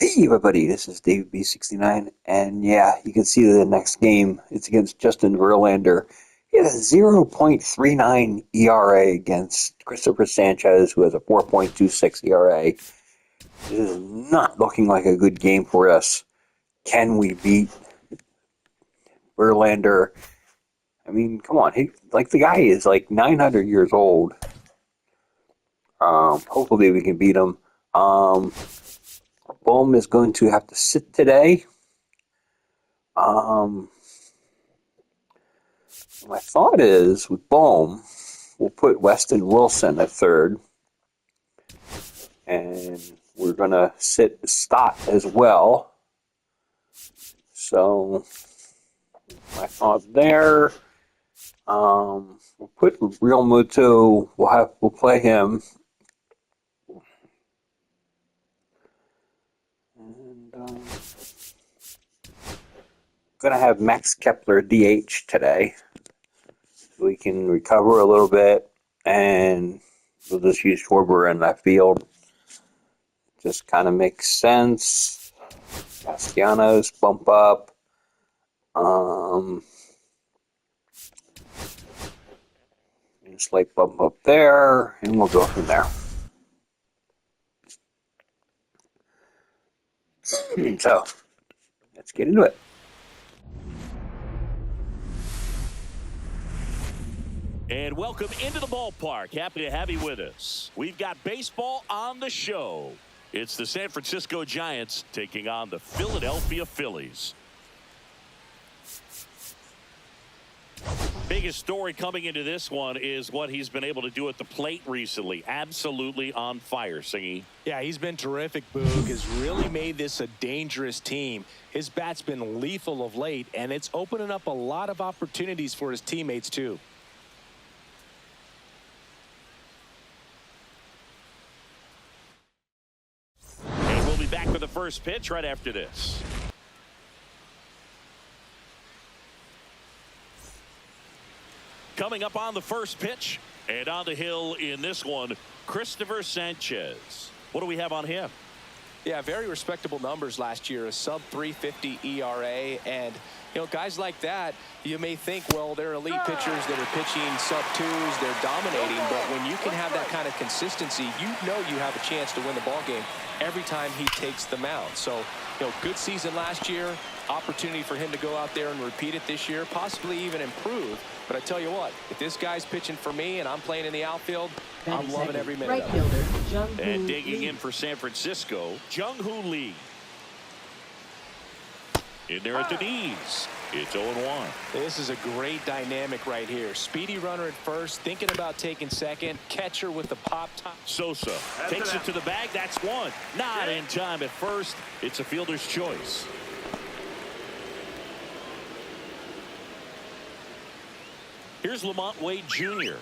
Hey everybody, this is Dave B69, and yeah, you can see the next game. It's against Justin Verlander. He has a 0.39 ERA against Christopher Sanchez, who has a 4.26 ERA. This is not looking like a good game for us. Can we beat Verlander? I mean, come on, the guy is like 900 years old. Hopefully we can beat him. Bohm is going to have to sit today. My thought is with Bohm, we'll put Weston Wilson at third, and we're going to sit Stott as well. So my thought there. We'll put Real Muto. We'll play him. And gonna have Max Kepler DH today. We can recover a little bit, and we'll just use Schwarber in that field. Just kind of makes sense. Castellanos bump up. Slight bump up there, and we'll go from there. So, let's get into it. And welcome into the ballpark. Happy to have you with us. We've got baseball on the show. It's the San Francisco Giants taking on the Philadelphia Phillies. Biggest story coming into this one is what he's been able to do at the plate recently. Absolutely on fire, Singy. Yeah, he's been terrific, Boog. Has really made this a dangerous team. His bat's been lethal of late, and it's opening up a lot of opportunities for his teammates, too. And we'll be back with the first pitch right after this. Coming up on the first pitch, and on the hill in this one, Christopher Sanchez. What do we have on him? Yeah, very respectable numbers last year, a sub-350 ERA, and guys like that, you may think, well, they're elite pitchers that are pitching sub-twos, they're dominating, but when you can have that kind of consistency, you have a chance to win the ball game every time he takes the mound. So, good season last year, opportunity for him to go out there and repeat it this year, possibly even improve. But I tell you what, if this guy's pitching for me and I'm playing in the outfield, I'm loving every minute of it. And digging in for San Francisco, Jung-Hoo Lee. In there at the knees. It's 0-1. This is a great dynamic right here. Speedy runner at first, thinking about taking second. Catcher with the pop top. Sosa takes it to the bag. That's one. Not in time at first. It's a fielder's choice. Here's Lamont Wade Jr.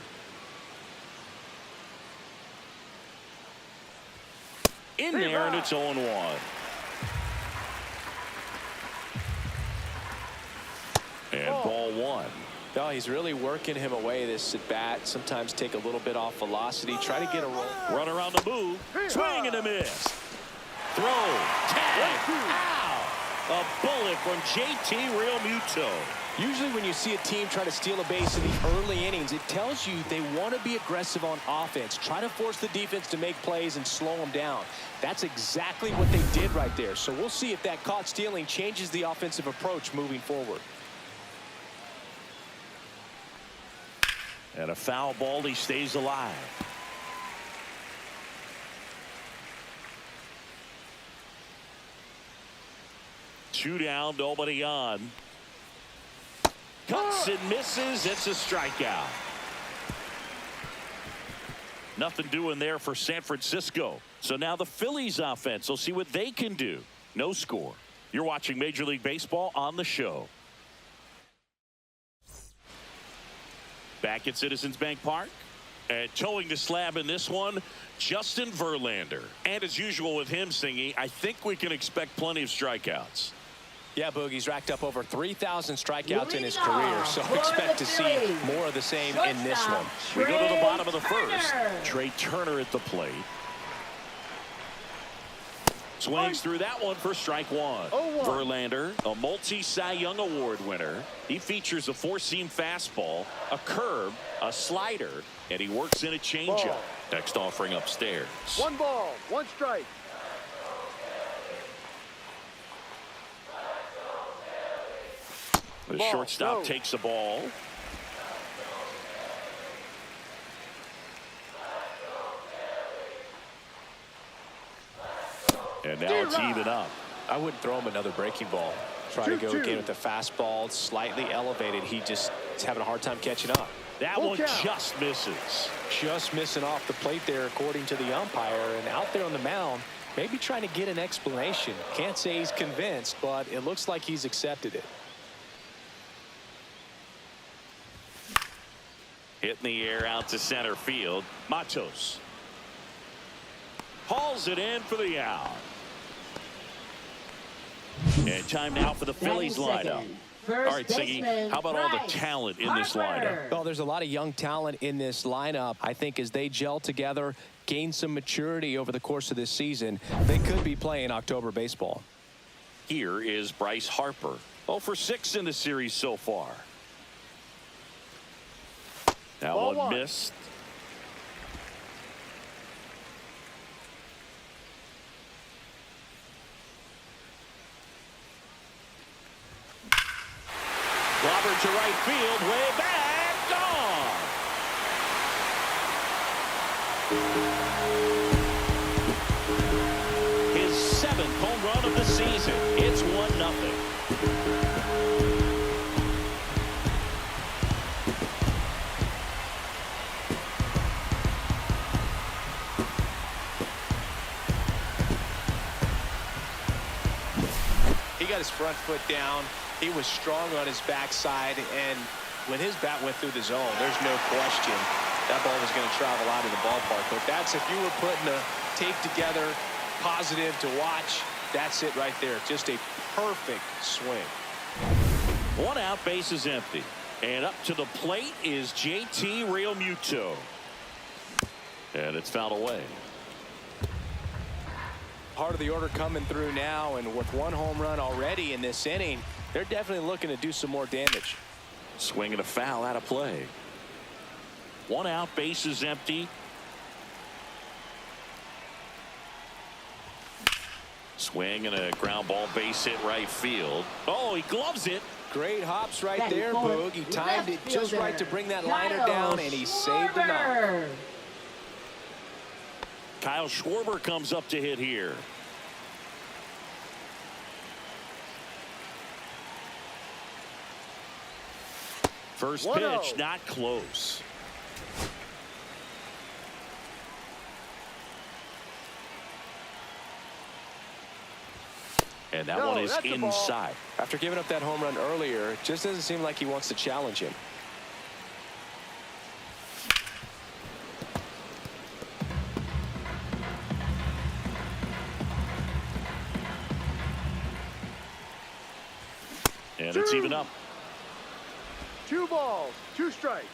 In there, and it's 0-1. And ball one. No, he's really working him away this at bat. Sometimes take a little bit off velocity. Try to get a roll. Run around the move. Swing and a miss. Throw. Tag. Ow. A bullet from JT Realmuto. Usually when you see a team try to steal a base in the early innings, it tells you they want to be aggressive on offense. Try to force the defense to make plays and slow them down. That's exactly what they did right there. So we'll see if that caught stealing changes the offensive approach moving forward. And a foul ball. He stays alive. Two down, nobody on. Cuts and misses. It's a strikeout. Nothing doing there for San Francisco. So now the Phillies offense. We'll see what they can do. No score. You're watching Major League Baseball on the show. Back at Citizens Bank Park. And towing the slab in this one, Justin Verlander. And as usual with him, Singy, I think we can expect plenty of strikeouts. Yeah, Boogie's racked up over 3,000 strikeouts in his career, so expect to see more of the same in this one. We go to the bottom of the first. Trey Turner at the plate. Swings through that one for strike one. Verlander, a multi-Cy Young Award winner. He features a four-seam fastball, a curve, a slider, and he works in a changeup. Next offering upstairs. 1 ball, 1 strike. The shortstop takes the ball. And now it's even up. I wouldn't throw him another breaking ball. Try to go again with the fastball, slightly elevated. He just is having a hard time catching up. That one just misses. Just missing off the plate there, according to the umpire. And out there on the mound, maybe trying to get an explanation. Can't say he's convinced, but it looks like he's accepted it. Hitting the air out to center field. Matos hauls it in for the out. And time now for the Phillies lineup. All right, Siggy, how about all the talent in this lineup? Well, there's a lot of young talent in this lineup. I think as they gel together, gain some maturity over the course of this season, they could be playing October baseball. Here is Bryce Harper. 0 for 6 in the series so far. That one missed. Robert to right field, way back, gone. His 7th home run of the season. It's 1-0. He got his front foot down. He was strong on his backside, and when his bat went through the zone, there's no question that ball was going to travel out of the ballpark. But that's, if you were putting a tape together, positive to watch, that's it right there. Just a perfect swing. 1 out, base is empty. And up to the plate is JT Realmuto. And it's fouled away. Part of the order coming through now, and with 1 home run already in this inning, they're definitely looking to do some more damage. Swing and a foul out of play. 1 out, base is empty. Swing and a ground ball, base hit right field. Oh, he gloves it. Great hops right there, Boog. He timed it just right to bring that liner down, and he saved enough. Kyle Schwarber comes up to hit here. First pitch, not close. And that one is inside. After giving up that home run earlier, it just doesn't seem like he wants to challenge him. And it's even up. 2 balls, 2 strikes.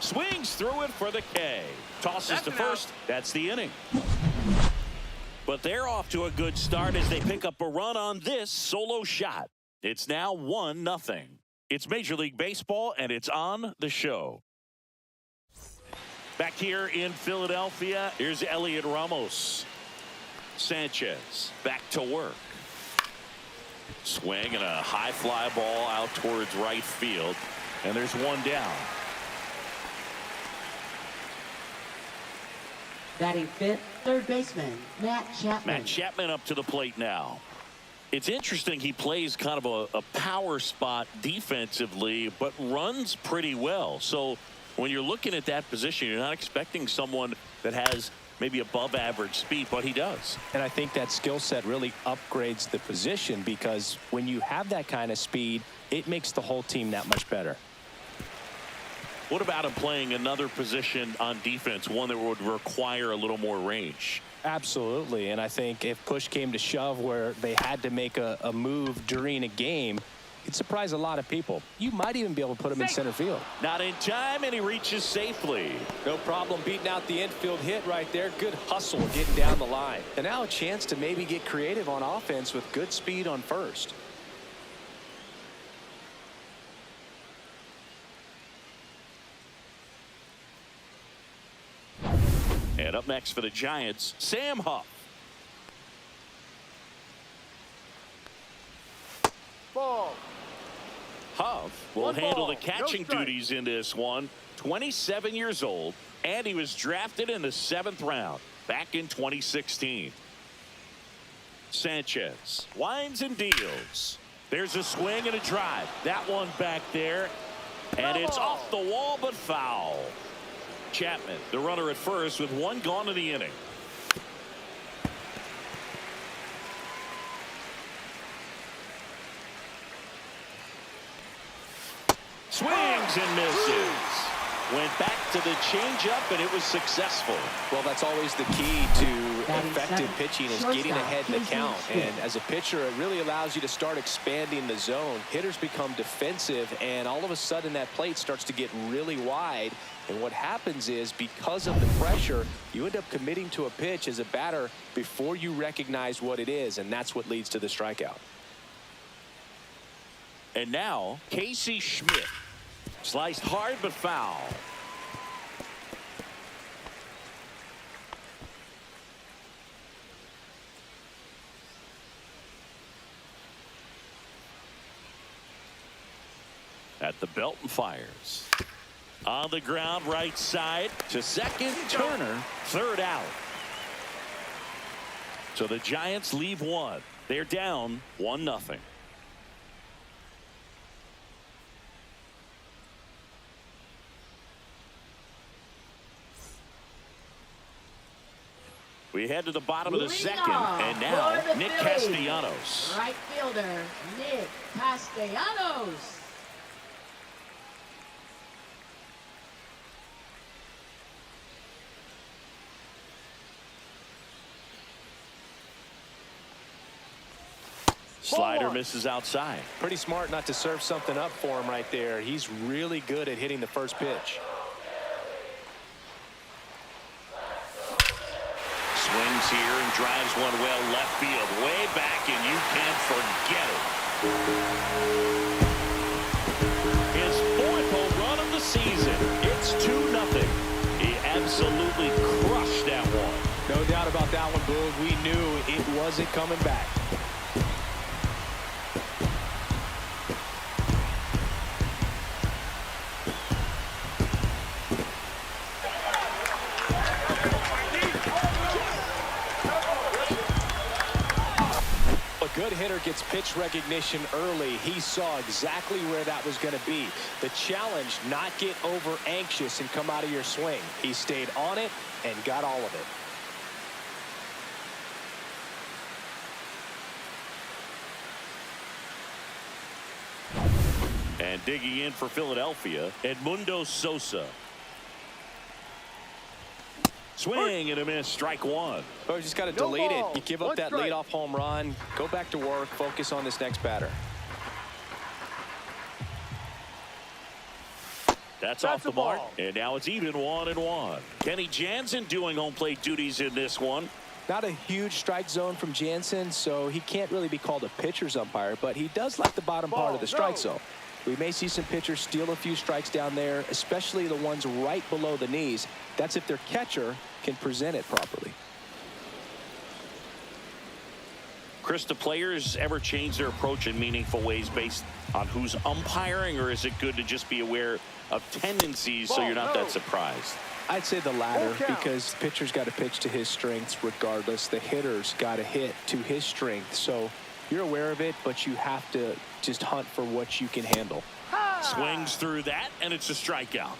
Swings through it for the K. Tosses to first. That's the inning. But they're off to a good start as they pick up a run on this solo shot. It's now 1-0. It's Major League Baseball, and it's on the show. Back here in Philadelphia, here's Elliot Ramos. Sanchez back to work. Swing and a high fly ball out towards right field. And there's 1 down. Batting 5th, third baseman, Matt Chapman. Matt Chapman up to the plate now. It's interesting, he plays kind of a power spot defensively, but runs pretty well. So when you're looking at that position, you're not expecting someone that has maybe above average speed, but he does. And I think that skill set really upgrades the position, because when you have that kind of speed, it makes the whole team that much better. What about him playing another position on defense, one that would require a little more range? Absolutely. And I think if push came to shove where they had to make a move during a game, He'd surprise a lot of people. You might even be able to put him in center field. Not in time, and he reaches safely. No problem beating out the infield hit right there. Good hustle getting down the line. And now a chance to maybe get creative on offense with good speed on first. And up next for the Giants, Sam Huff. Ball. Huff will One handle ball, the catching no strike. duties in this one. 27 years old, and he was drafted in the 7th round back in 2016. Sanchez winds and deals. There's a swing and a drive. That one back there, and it's off the wall but foul. Chapman, the runner at first with one gone in the inning. Swings and misses. Went back to the changeup, and it was successful. Well, that's always the key to Batting effective seventh, pitching is shortstop, getting ahead in the Casey count. Schmidt. And as a pitcher, it really allows you to start expanding the zone. Hitters become defensive, and all of a sudden that plate starts to get really wide. And what happens is, because of the pressure, you end up committing to a pitch as a batter before you recognize what it is, and that's what leads to the strikeout. And now, Casey Schmidt. Sliced hard but foul. At the belt and fires. On the ground, right side to second. Turner, third out. So the Giants leave one. They're down 1-0. We head to the bottom of the Leading second, off and now for the Nick Phillies, Castellanos. Right fielder, Nick Castellanos. Slider misses outside. Pretty smart not to serve something up for him right there. He's really good at hitting the first pitch. Swings here and drives one well left field, way back, and you can't forget it. His 4th home run of the season. It's 2-0. He absolutely crushed that one. No doubt about that one, Boog. We knew it wasn't coming back. A good hitter gets pitch recognition early. He saw exactly where that was going to be. The challenge, not get over anxious and come out of your swing. He stayed on it and got all of it. And digging in for Philadelphia, Edmundo Sosa. Swing and a miss, strike one. Oh, you just got to No delete it. ball, You give up one that strike. leadoff home run, go back to work, focus on this next batter. That's a off the mark, ball. and now it's even 1-1. Kenny Jansen doing home plate duties in this one. Not a huge strike zone from Jansen, so he can't really be called a pitcher's umpire, but he does like the bottom part of the strike zone. We may see some pitchers steal a few strikes down there, especially the ones right below the knees. That's if their catcher can present it properly. Chris, do players ever change their approach in meaningful ways based on who's umpiring, or is it good to just be aware of tendencies so you're not that surprised? I'd say the latter, Full count. because pitcher's got to pitch to his strengths regardless. The hitter's got to hit to his strength. So you're aware of it, but you have to just hunt for what you can handle. Swings through that, and it's a strikeout.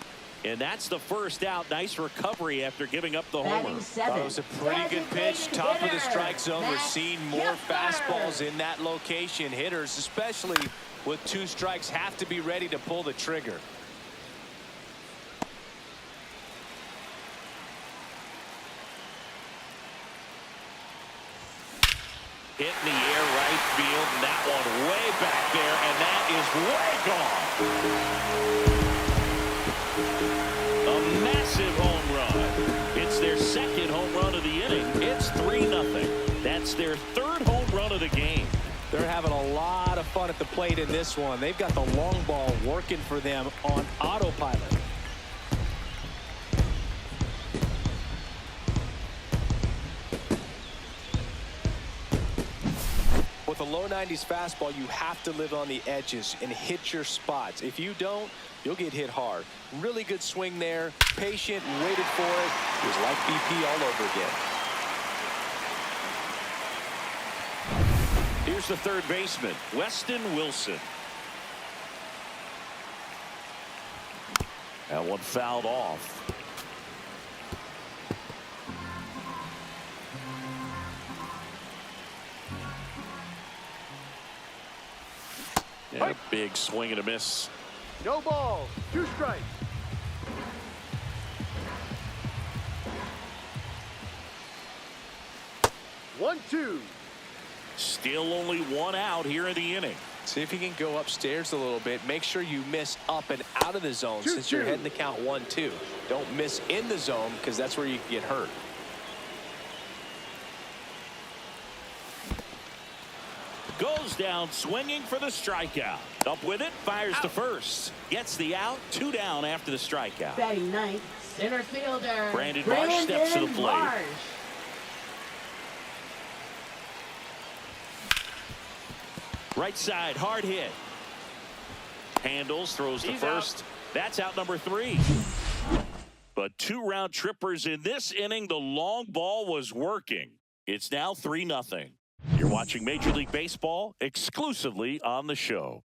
And that's the first out. Nice recovery after giving up the homer. Batting seventh, That was a pretty good pitch. designated Top of the hitter, strike zone. We're Matt seeing more Kepler. fastballs in that location. Hitters, especially with 2 strikes, have to be ready to pull the trigger. Hit in the air right field, and that one way back there, and that is way gone. A massive home run. It's their second home run of the inning. It's 3-0. That's their third home run of the game. They're having a lot of fun at the plate in this one. They've got the long ball working for them on autopilot. With a low 90s fastball, you have to live on the edges and hit your spots. If you don't, you'll get hit hard. Really good swing there. Patient, waited for it. It was like BP all over again. Here's the third baseman, Weston Wilson. That one fouled off. Yeah, a big swing and a miss. No balls. 2 strikes. One, two. Still only one out here in the inning. See if you can go upstairs a little bit. Make sure you miss up and out of the zone since you're heading to count 1-2. Don't miss in the zone because that's where you can get hurt. Goes down swinging for the strikeout. Up with it, fires to first. Gets the out, 2 down after the strikeout. Batting ninth, center fielder. Brandon Marsh steps to the plate. Marsh. Right side, hard hit. Handles, throws to first. That's out number 3. But 2 round trippers in this inning. The long ball was working. It's now 3-0. You're watching Major League Baseball exclusively on the show.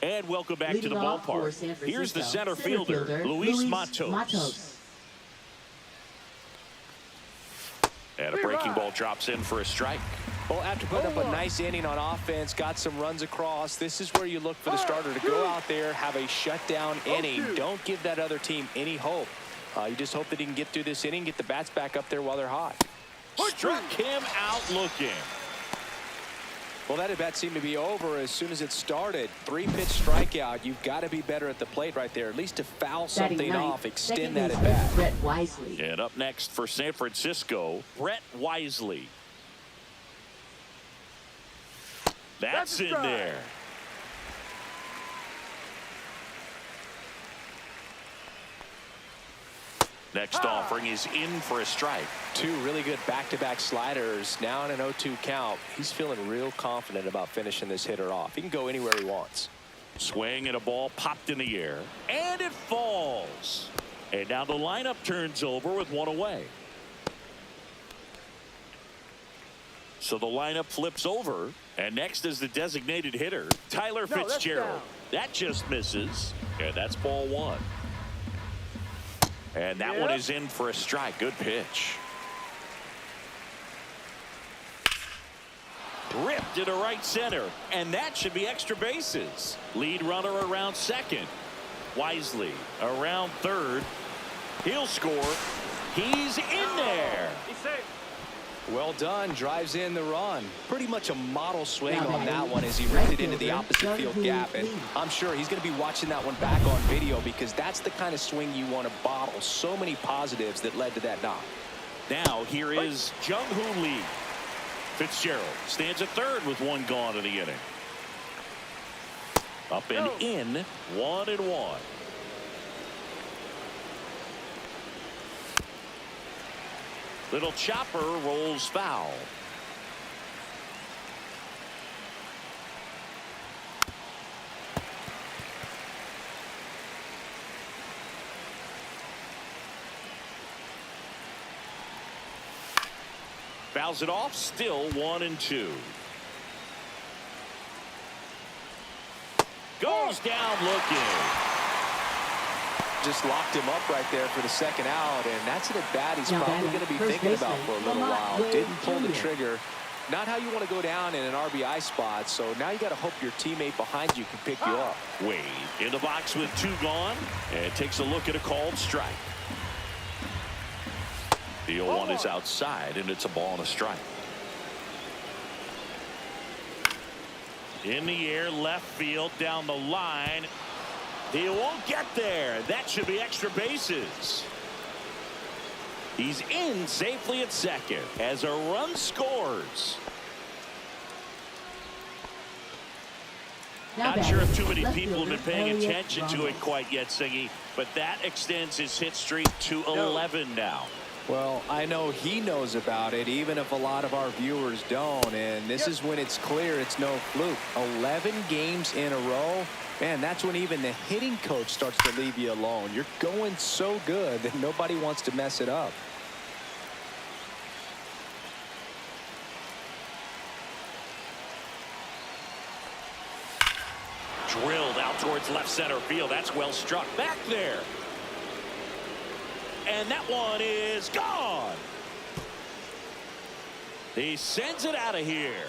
And welcome back to the ballpark. Here's the center fielder, Luis Matos. And a breaking ball drops in for a strike. Well, after putting up a nice inning on offense, got some runs across, this is where you look for the starter to go out there, have a shutdown inning. Don't give that other team any hope. You just hope that he can get through this inning, get the bats back up there while they're hot. Struck him out looking. Well, that at bat seemed to be over as soon as it started. 3-pitch strikeout. You've got to be better at the plate right there, at least to foul something off, extend that at bat. Brett Wisely. And up next for San Francisco, Brett Wisely. That's in there. Next offering is in for a strike. 2 really good back-to-back sliders. Now in an 0-2 count. He's feeling real confident about finishing this hitter off. He can go anywhere he wants. Swing and a ball popped in the air. And it falls. And now the lineup turns over with 1 away. So the lineup flips over. And next is the designated hitter, Tyler Fitzgerald. That just misses. And that's ball 1. And that one is in for a strike. Good pitch. Ripped into right center. And that should be extra bases. Lead runner around second. Wisely around third. He'll score. He's in there. He's safe. Well done. Drives in the run. Pretty much a model swing on that one as he ripped it into the opposite field gap. And I'm sure he's going to be watching that one back on video because that's the kind of swing you want to bottle. So many positives that led to that knock. Now here is Jung-Hoo Lee. Fitzgerald stands at third with 1 gone in the inning. Up and in, 1-1. Little chopper rolls foul. Fouls it off, still 1-2. Goes down looking. Just locked him up right there for the second out, and that's an at bat he's probably going to be thinking about for a little while. Didn't pull the trigger. Not how you want to go down in an RBI spot, so now you got to hope your teammate behind you can pick you up. Wade in the box with 2 gone, and takes a look at a called strike. The 0-1 is outside, and it's a ball and a strike. In the air, left field, down the line. He won't get there. That should be extra bases. He's in safely at second as a run scores. Not sure if too many people have been paying attention to it quite yet, Singy, but that extends his hit streak to 11 now. Well, I know he knows about it, even if a lot of our viewers don't. And this is when it's clear it's no fluke. 11 games in a row. Man, that's when even the hitting coach starts to leave you alone. You're going so good that nobody wants to mess it up. Drilled out towards left center field. That's well struck back there. And that one is gone. He sends it out of here.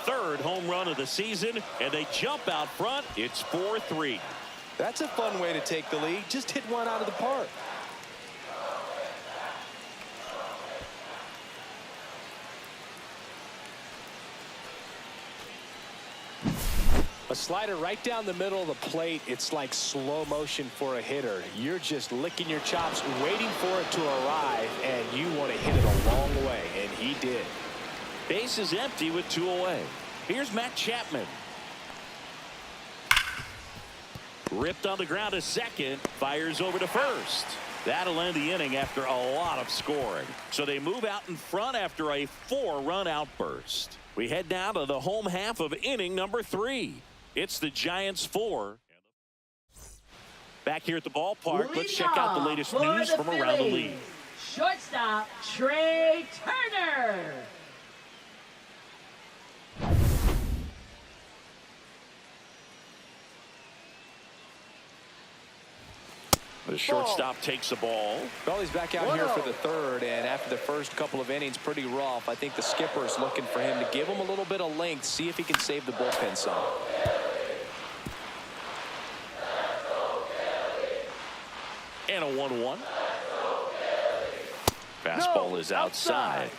Third home run of the season, and they jump out front. It's 4-3. That's a fun way to take the lead. Just hit one out of the park. A slider right down the middle of the plate. It's like slow motion for a hitter. You're just licking your chops, waiting for it to arrive, and you want to hit it a long way, and he did. Base is empty with 2 away. Here's Matt Chapman. Ripped on the ground to second. Fires over to first. That'll end the inning after a lot of scoring. So they move out in front after a 4-run outburst. We head now to the home half of inning number 3. It's the Giants 4. Back here at the ballpark, let's check out the latest news from around the league. Shortstop, Trey Turner. The shortstop takes the ball. Well, he's back out here for the third, and after the first couple of innings, pretty rough. I think the skipper is looking for him to give him a little bit of length, see if he can save the bullpen some. And a 1-1. Fastball is outside.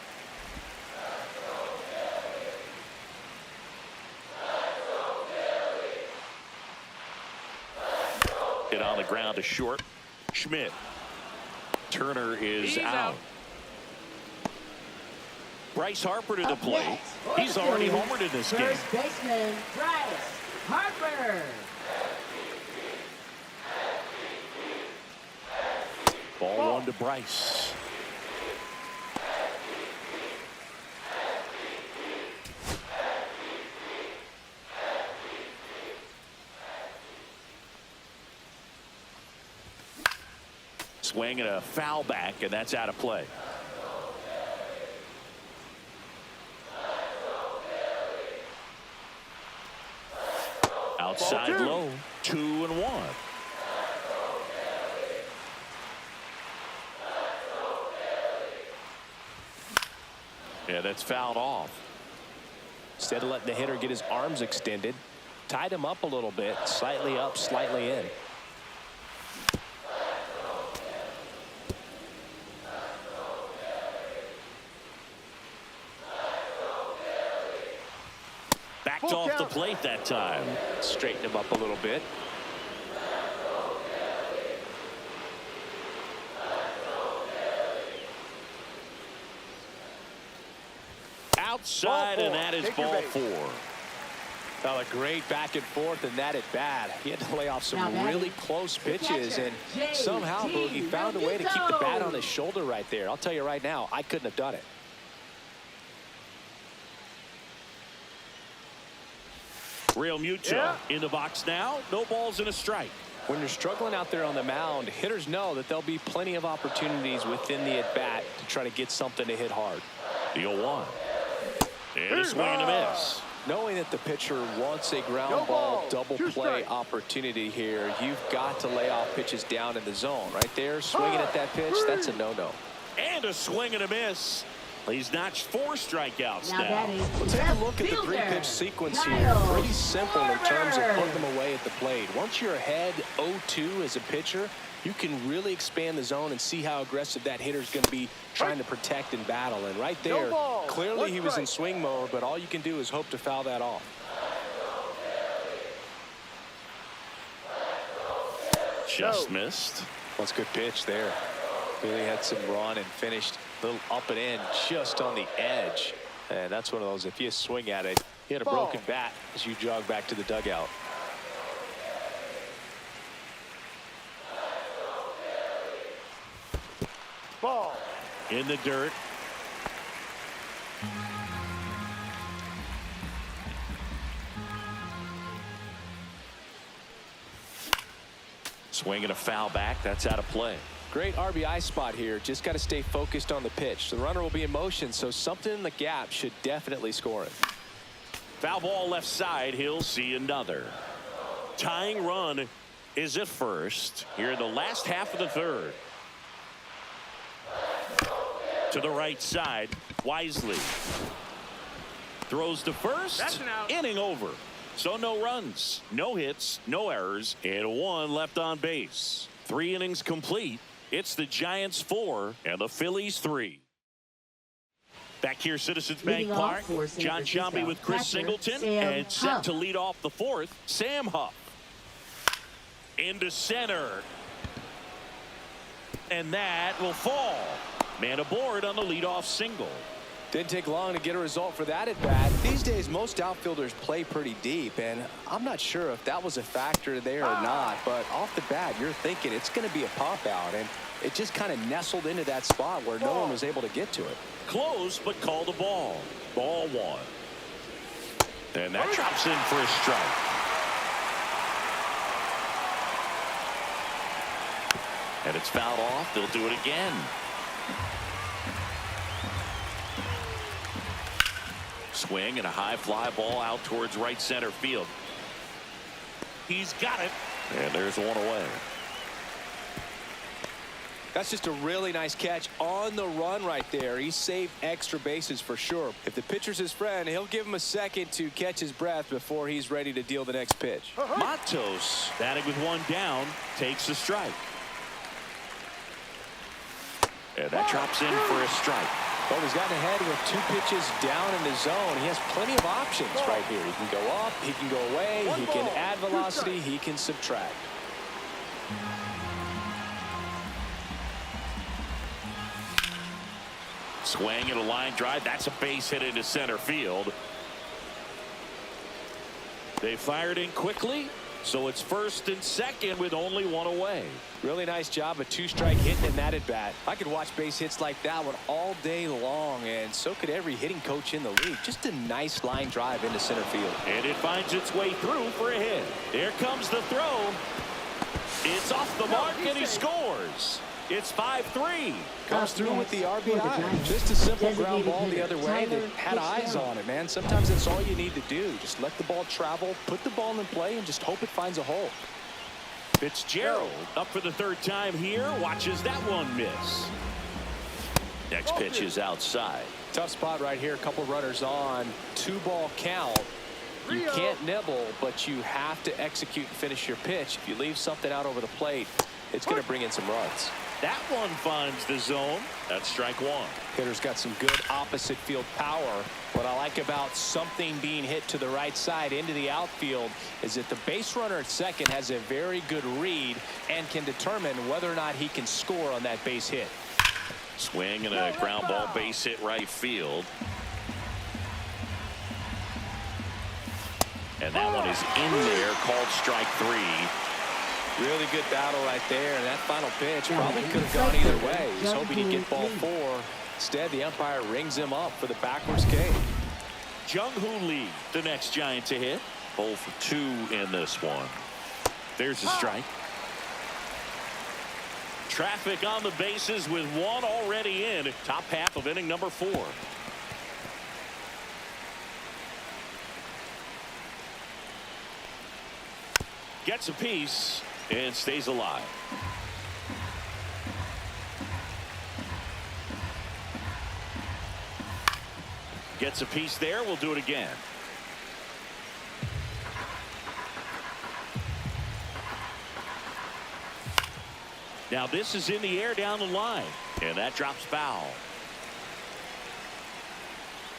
Hit on the ground to short. Schmidt. Turner is out. Bryce Harper to the plate. He's already homered in this game. First baseman, Bryce Harper. Ball 1 to Bryce. Swing and a foul back, and that's out of play. Outside low, 2-1. Yeah, that's fouled off. Instead of letting the hitter get his arms extended, tied him up a little bit, slightly up, slightly in. Backed off the plate that time. Straighten him up a little bit. Outside, and that is ball 4. Well, a great back and forth, and that at bat. He had to lay off some really close pitches, and somehow Boogie found a way to keep the bat on his shoulder right there. I'll tell you right now, I couldn't have done it. Real Muto in the box now. No balls and a strike. When you're struggling out there on the mound, hitters know that there'll be plenty of opportunities within the at-bat to try to get something to hit hard. The 0-1. And a swing and a miss. Knowing that the pitcher wants a ground ball double play opportunity here, you've got to lay off pitches down in the zone. Right there, swinging at that pitch, that's a no-no. And a swing and a miss. He's notched 4 strikeouts now. Well, take a look at the 3-pitch sequence here. Pretty simple in terms of putting them away at the plate. Once you're ahead 0-2 as a pitcher, you can really expand the zone and see how aggressive that hitter's going to be trying to protect and battle. And right there, clearly he was in swing mode, but all you can do is hope to foul that off. Just missed. That's a good pitch there. Really had some run and finished a little up and in just on the edge. And that's one of those, if you swing at it, you hit a broken bat as you jog back to the dugout. Ball. In the dirt. Swinging a foul back. That's out of play. Great RBI spot here. Just got to stay focused on the pitch. The runner will be in motion, so something in the gap should definitely score it. Foul ball left side. He'll see another. Tying run is at first here in the last half of the third. To the right side. Wisely throws to first. That's an out. Inning over. So no runs, no hits, no errors, and one left on base. 3 innings complete. It's the Giants 4 and the Phillies 3. Back here, Citizens Bank Leading Park. off for San John Francisco, Sciambi with Chris catcher, Singleton, Sam and set Huff. to lead off the 4th, Sam Huff. Into center. And that will fall. Man aboard on the leadoff single. Didn't take long to get a result for that at bat. These days, most outfielders play pretty deep, and I'm not sure if that was a factor there or not, but off the bat, you're thinking it's going to be a pop out, and it just kind of nestled into that spot where no one was able to get to it. Close, but called a ball. Ball 1. And that drops in for a strike. And it's fouled off. They'll do it again. Swing and a high fly ball out towards right center field. He's got it. And there's one away. That's just a really nice catch on the run right there. He saved extra bases for sure. If the pitcher's his friend, he'll give him a second to catch his breath before he's ready to deal the next pitch. Matos, batting with 1 down, takes a strike. And that drops in for a strike. Well, he's gotten ahead with 2 pitches down in the zone. He has plenty of options right here. He can go up, he can go away, he can add velocity, he can subtract. Swing and a line drive. That's a base hit into center field. They fired in quickly, so it's 1st and 2nd with only 1 away. Really nice job of 2-strike hitting in that at bat. I could watch base hits like that one all day long, and so could every hitting coach in the league. Just a nice line drive into center field. And it finds its way through for a hit. Here comes the throw. It's off the mark, and he scores. It's 5-3. Comes through with the RBI. Just a simple ground ball the other way that had eyes on it, man. Sometimes that's all you need to do. Just let the ball travel, put the ball in play, and just hope it finds a hole. Fitzgerald up for the 3rd time here. Watches that one miss. Next pitch is outside. Tough spot right here. A couple runners on. 2-ball count. You can't nibble, but you have to execute and finish your pitch. If you leave something out over the plate, it's going to bring in some runs. That one finds the zone. That's strike 1. Hitter's got some good opposite field power. What I like about something being hit to the right side into the outfield is that the base runner at second has a very good read and can determine whether or not he can score on that base hit. Swing and a ground ball base hit right field. And that one is in there, called strike 3. Really good battle right there, and that final pitch probably could have gone either way. He's hoping he'd get ball 4. Instead, the umpire rings him up for the backwards K. Jung-Hoo Lee, the next Giant to hit. 0 for 2 in this one. There's a strike. Traffic on the bases with 1 already in. Top half of inning number 4. Gets a piece and stays alive. Gets a piece there. We'll do it again. Now this is in the air down the line, and that drops foul.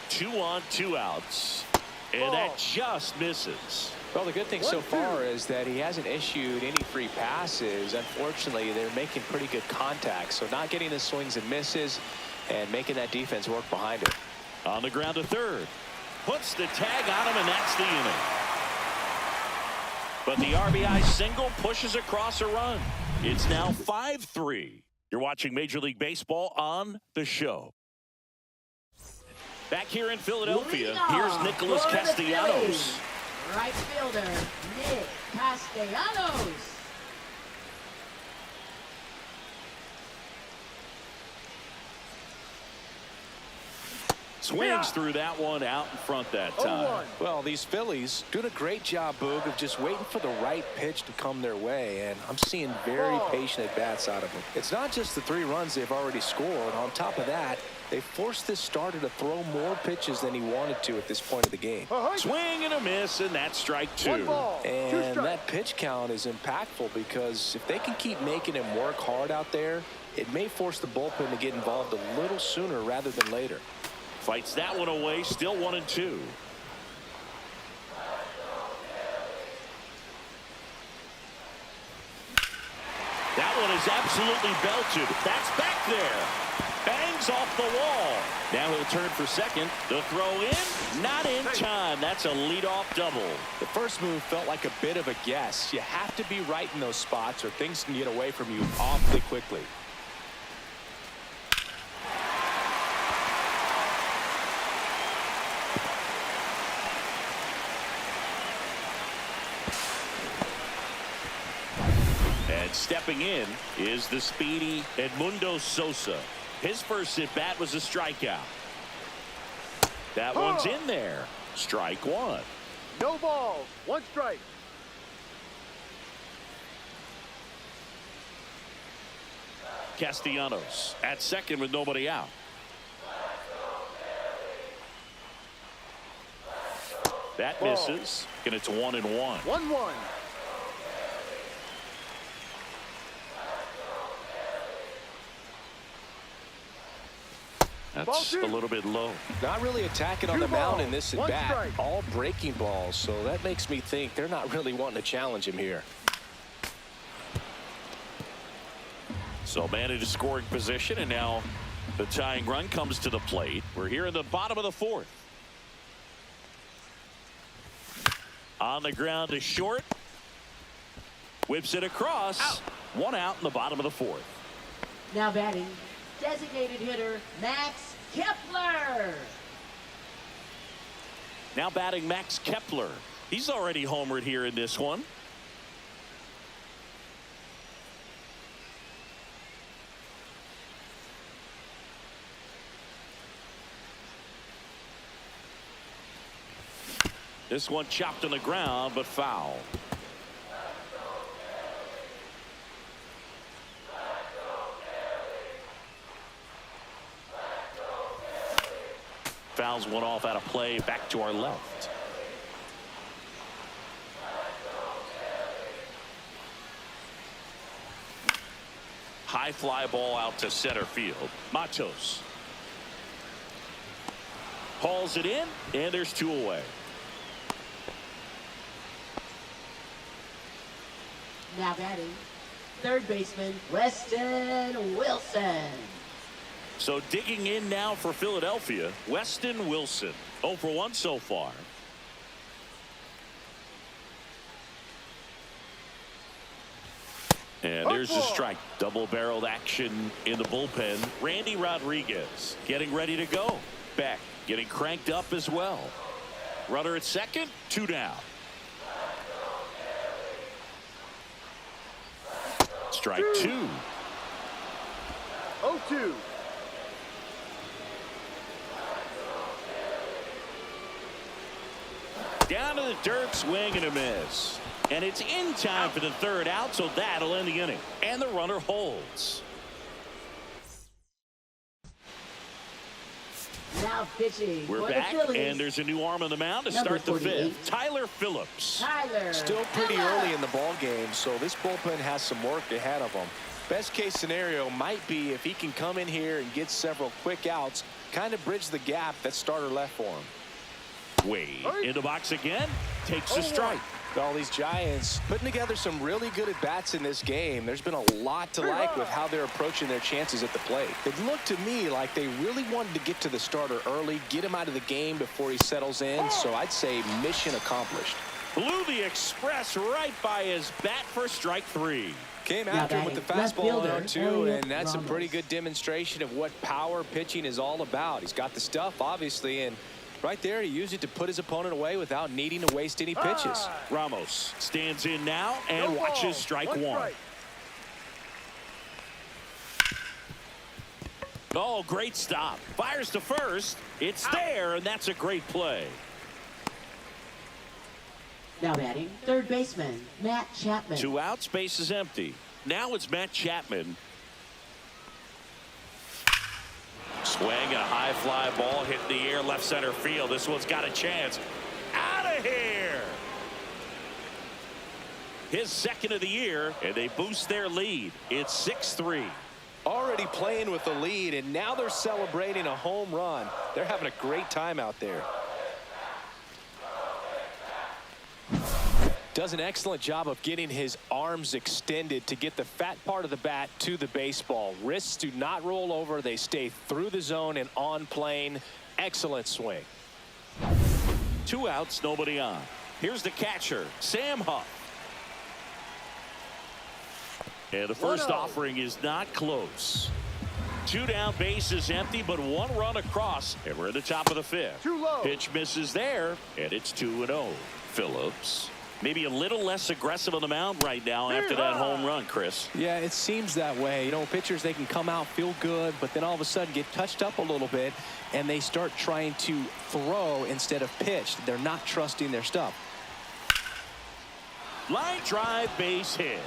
2 on, 2 outs, and that just misses. Well, the good thing so far is that he hasn't issued any free passes. Unfortunately, they're making pretty good contact, so not getting the swings and misses and making that defense work behind it. On the ground to third. Puts the tag on him, and that's the inning. But the RBI single pushes across a run. It's now 5-3. You're watching Major League Baseball on the show. Back here in Philadelphia, here's Nicholas Castellanos. Right fielder, Nick Castellanos. Swings through that one out in front that time. Well, these Phillies doing a great job, Boog, of just waiting for the right pitch to come their way, and I'm seeing very patient at-bats out of them. It's not just the 3 runs they've already scored. On top of that, they forced this starter to throw more pitches than he wanted to at this point of the game. Swing and a miss, and that's strike 2. And that pitch count is impactful because if they can keep making him work hard out there, it may force the bullpen to get involved a little sooner rather than later. Fights that one away, still 1-2. That one is absolutely belted. That's back there. Bangs off the wall. Now he'll turn for second. The throw in, not in time. That's a leadoff double. The first move felt like a bit of a guess. You have to be right in those spots or things can get away from you awfully quickly. Stepping in is the speedy Edmundo Sosa. His first at-bat was a strikeout. That one's in there. Strike 1. No balls, 1 strike. Castellanos at second with nobody out. That misses, and it's 1-1. 1-1. That's a little bit low. Not really attacking on the mound in this at bat. All breaking balls, so that makes me think they're not really wanting to challenge him here. So man in a scoring position, and now the tying run comes to the plate. We're here in the bottom of the 4th. On the ground to short. Whips it across. Out. 1 out in the bottom of the 4th. Now batting, designated hitter Max Kepler. Now batting Max Kepler. He's already homered here in this one. This one chopped on the ground, but foul. Fouls one off out of play, back to our left. High fly ball out to center field. Matos hauls it in, and there's 2 away. Now batting, third baseman Weston Wilson. So digging in now for Philadelphia, Weston Wilson. 0 for 1 so far. And there's the strike. Double-barreled action in the bullpen. Randy Rodriguez getting ready to go. Beck getting cranked up as well. Runner at second, 2 down. Strike 2. 0-2. Down to the dirt, swing and a miss. And it's in time for the 3rd out, so that'll end the inning. And the runner holds. Now pitching. We're back, and there's a new arm on the mound to start the 5th. Tyler Phillips. Still pretty early in the ball game, so this bullpen has some work ahead of them. Best case scenario might be if he can come in here and get several quick outs, kind of bridge the gap that starter left for him. Wade in the box again, takes a strike. All these Giants putting together some really good at-bats in this game. There's been a lot to like with how they're approaching their chances at the plate. It looked to me like they really wanted to get to the starter early, get him out of the game before he settles in. So I'd say mission accomplished. Blew the express right by his bat for strike 3. Came after him with the fastball on 0-2, and that's a pretty good demonstration of what power pitching is all about. He's got the stuff, obviously, and right there, he used it to put his opponent away without needing to waste any pitches. Ramos stands in now and watches strike 1. Oh, great stop. Fires to first. It's there, and that's a great play. Now batting, third baseman, Matt Chapman. 2 outs, base is empty. Now it's Matt Chapman. Swing and a high fly ball hit in the air, left center field. This one's got a chance. Out of here. His second of the year, and they boost their lead. It's 6-3. Already playing with the lead, and now they're celebrating a home run. They're having a great time out there. Does an excellent job of getting his arms extended to get the fat part of the bat to the baseball. Wrists do not roll over. They stay through the zone and on plane. Excellent swing. 2 outs, nobody on. Here's the catcher, Sam Huff. And the first offering is not close. 2 down, base is empty, but 1 run across. And we're at the top of the 5th. Too low. Pitch misses there, and it's 2-0. Phillips. Maybe a little less aggressive on the mound right now after that home run, Chris. Yeah, it seems that way. You know, pitchers, they can come out, feel good, but then all of a sudden get touched up a little bit, and they start trying to throw instead of pitch. They're not trusting their stuff. Line drive, base hit.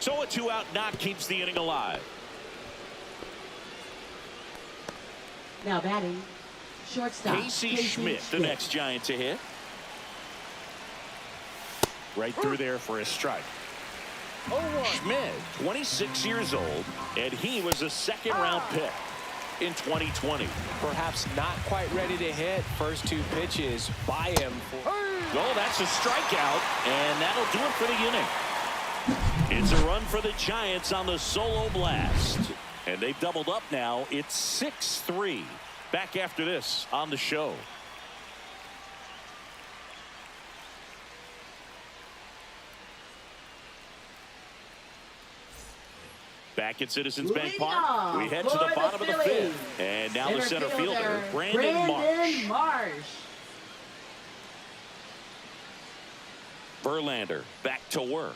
So a 2-out knock keeps the inning alive. Now batting, shortstop, Casey Schmidt, the next Giant to hit. Right through there for a strike. Schmidt, 26 years old, and he was a second-round pick in 2020. Perhaps not quite ready to hit. First 2 pitches by him. Oh, that's a strikeout, and that'll do it for the inning. It's a run for the Giants on the solo blast. And they've doubled up now. It's 6-3. Back after this on the show. Back at Citizens Bank Park, we head to the bottom of the 5th. And now the center fielder, Brandon Marsh. Verlander back to work.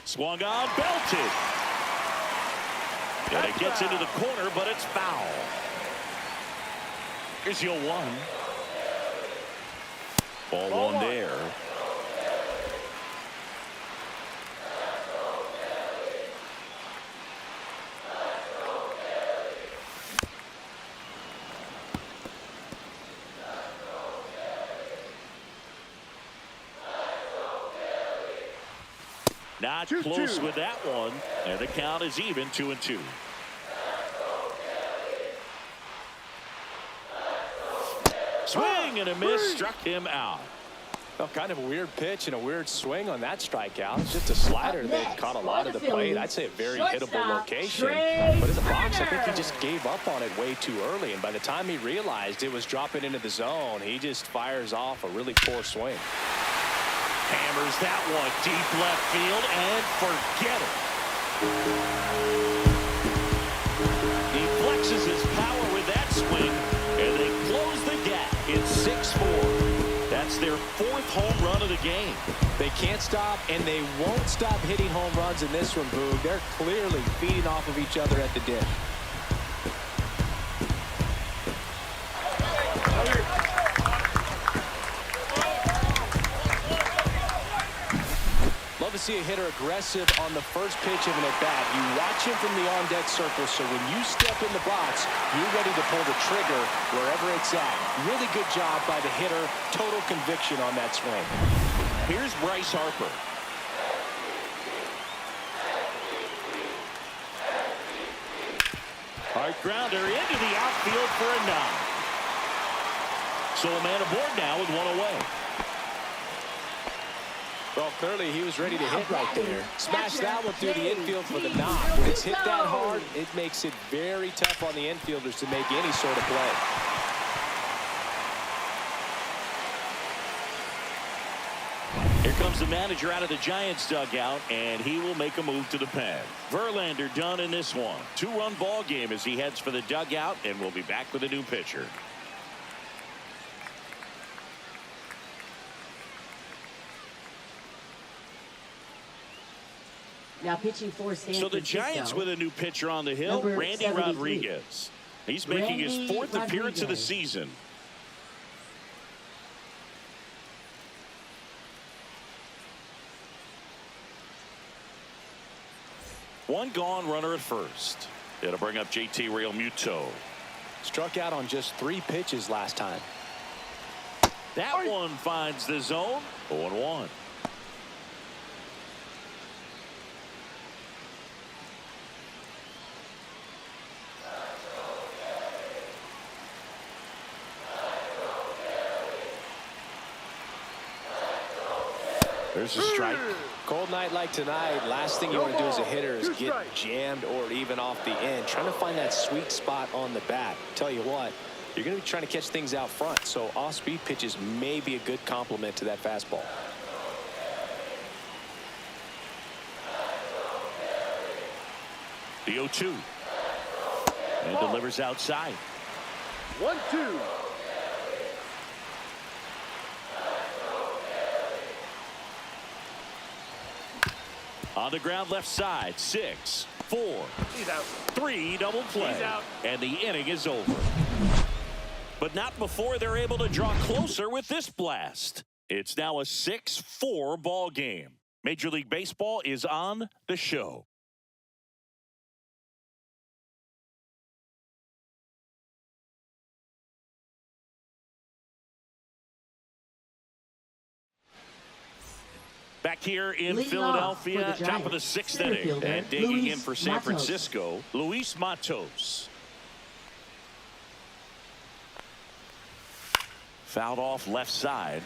Swung on, belted. And it gets into the corner, but it's foul. Here's your 1. Ball 1 there. Not close with that one, and the count is even 2-2. Swing and a miss, struck him out. Well, kind of a weird pitch and a weird swing on that strikeout. It's just a slider that caught a lot of the plate. I'd say a very hittable location. But in the box, I think he just gave up on it way too early. And by the time he realized it was dropping into the zone, he just fires off a really poor swing. Hammers that one deep left field and forget it. He flexes his power with that swing, and they close the gap. It's 6-4. That's their 4th home run of the game. They can't stop, and they won't stop hitting home runs in this one, Boog. They're clearly feeding off of each other at the dish. Love to see a hitter aggressive on the first pitch of an at-bat. You watch him from the on-deck circle, so when you step in the box, you're ready to pull the trigger wherever it's at. Really good job by the hitter. Total conviction on that swing. Here's Bryce Harper. Hard grounder into the outfield for a knock. So a man aboard now with one away. Well, clearly he was ready to hit right there. Smash that one through the infield for the knock. When it's hit that hard, it makes it very tough on the infielders to make any sort of play. Here comes the manager out of the Giants dugout, and he will make a move to the pen. Verlander done in this one. 2-run ball game as he heads for the dugout, and we'll be back with a new pitcher. Now pitching for San So the Francisco. Giants with a new pitcher on the hill, Number Randy 73. Rodriguez. He's making his Randy 4th appearance of the Rodriguez. season. One gone, runner at first. It'll bring up JT Realmuto. Struck out on just 3 pitches last time. That one finds the zone. 0-1. There's a strike. Cold night like tonight, last thing you want to do as a hitter is get jammed or even off the end. Trying to find that sweet spot on the bat. Tell you what, you're going to be trying to catch things out front, so off-speed pitches may be a good complement to that fastball. The 0-2. And delivers outside. 1-2. On the ground left side. 6, 4, He's out. 3 double play. He's out. And the inning is over. But not before they're able to draw closer with this blast. It's now a 6-4 ball game. Major League Baseball is on the show. Back here in Leading Philadelphia, off for the top of the Giants, 6th center inning. fielder, And digging in Luis for San Matos. Francisco, Luis Matos. Fouled off left side.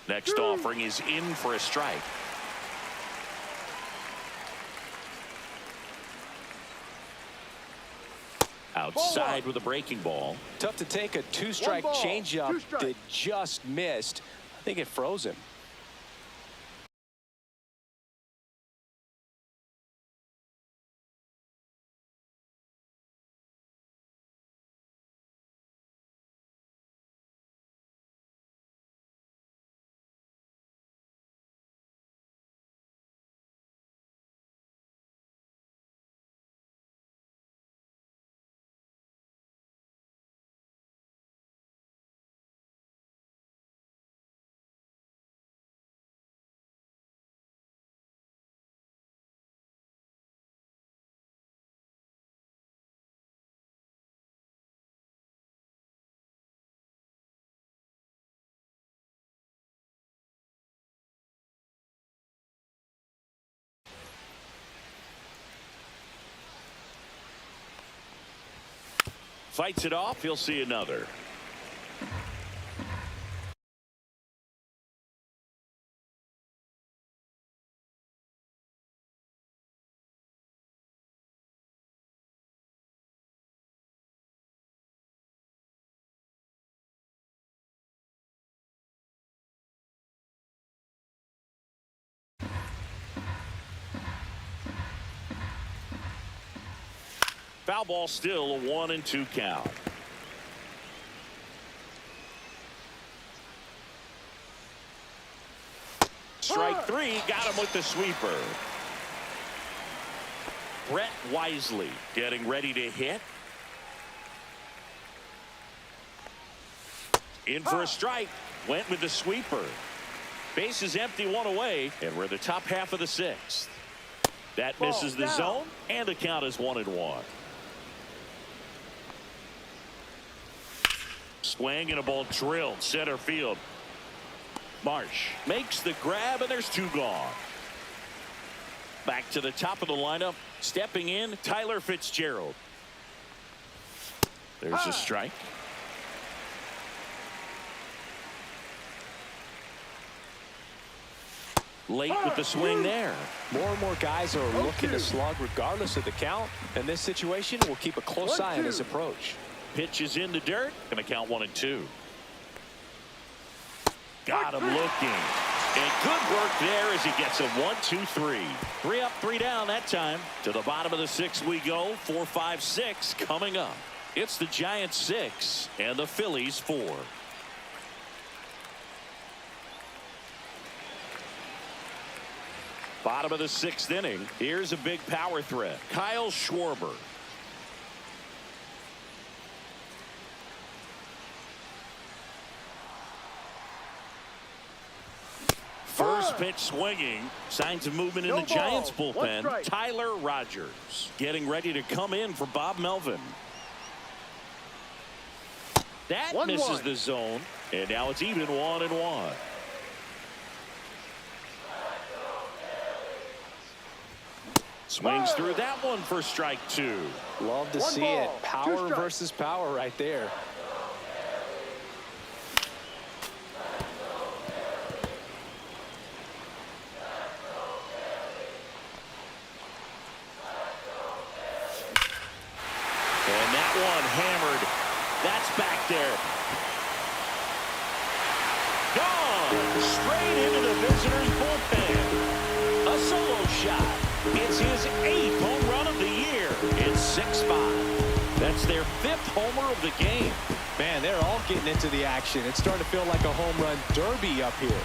Next offering is in for a strike. Outside with a breaking ball. Tough to take a 2-strike 1 ball, changeup 2 strikes. that just missed. I think it froze him. Fights it off. He'll see another. Foul ball, still a 1-2 count. Strike 3, got him with the sweeper. Brett Wisely getting ready to hit. In for a strike, went with the sweeper. Base is empty, 1 away, and we're in the top half of the 6th. That misses the zone, and the count is 1-1. Swing and a ball drilled center field. Marsh makes the grab, and there's 2 gone. Back to the top of the lineup. Stepping in, Tyler Fitzgerald. There's a strike. Late with the swing there. More and more guys are looking to slug regardless of the count. In this situation, we'll keep a close eye on his approach. Pitch is in the dirt. Going to count 1-2. Got him looking. And good work there as he gets a 1-2-3. 3 up, 3 down that time. To the bottom of the 6th we go. 4, 5, 6 coming up. It's the Giants 6 and the Phillies 4. Bottom of the 6th inning. Here's a big power threat. Kyle Schwarber. First pitch swinging. Signs of movement in the Giants bullpen. Tyler Rogers getting ready to come in for Bob Melvin. That misses the zone. And now it's even 1-1. Swings through that one for strike 2. Love to see it. Power versus power right there. And that one hammered. That's back there. Gone. Straight into the visitor's bullpen. A solo shot. It's his 8th home run of the year. It's 6-5. That's their 5th homer of the game. Man, they're all getting into the action. It's starting to feel like a home run derby up here.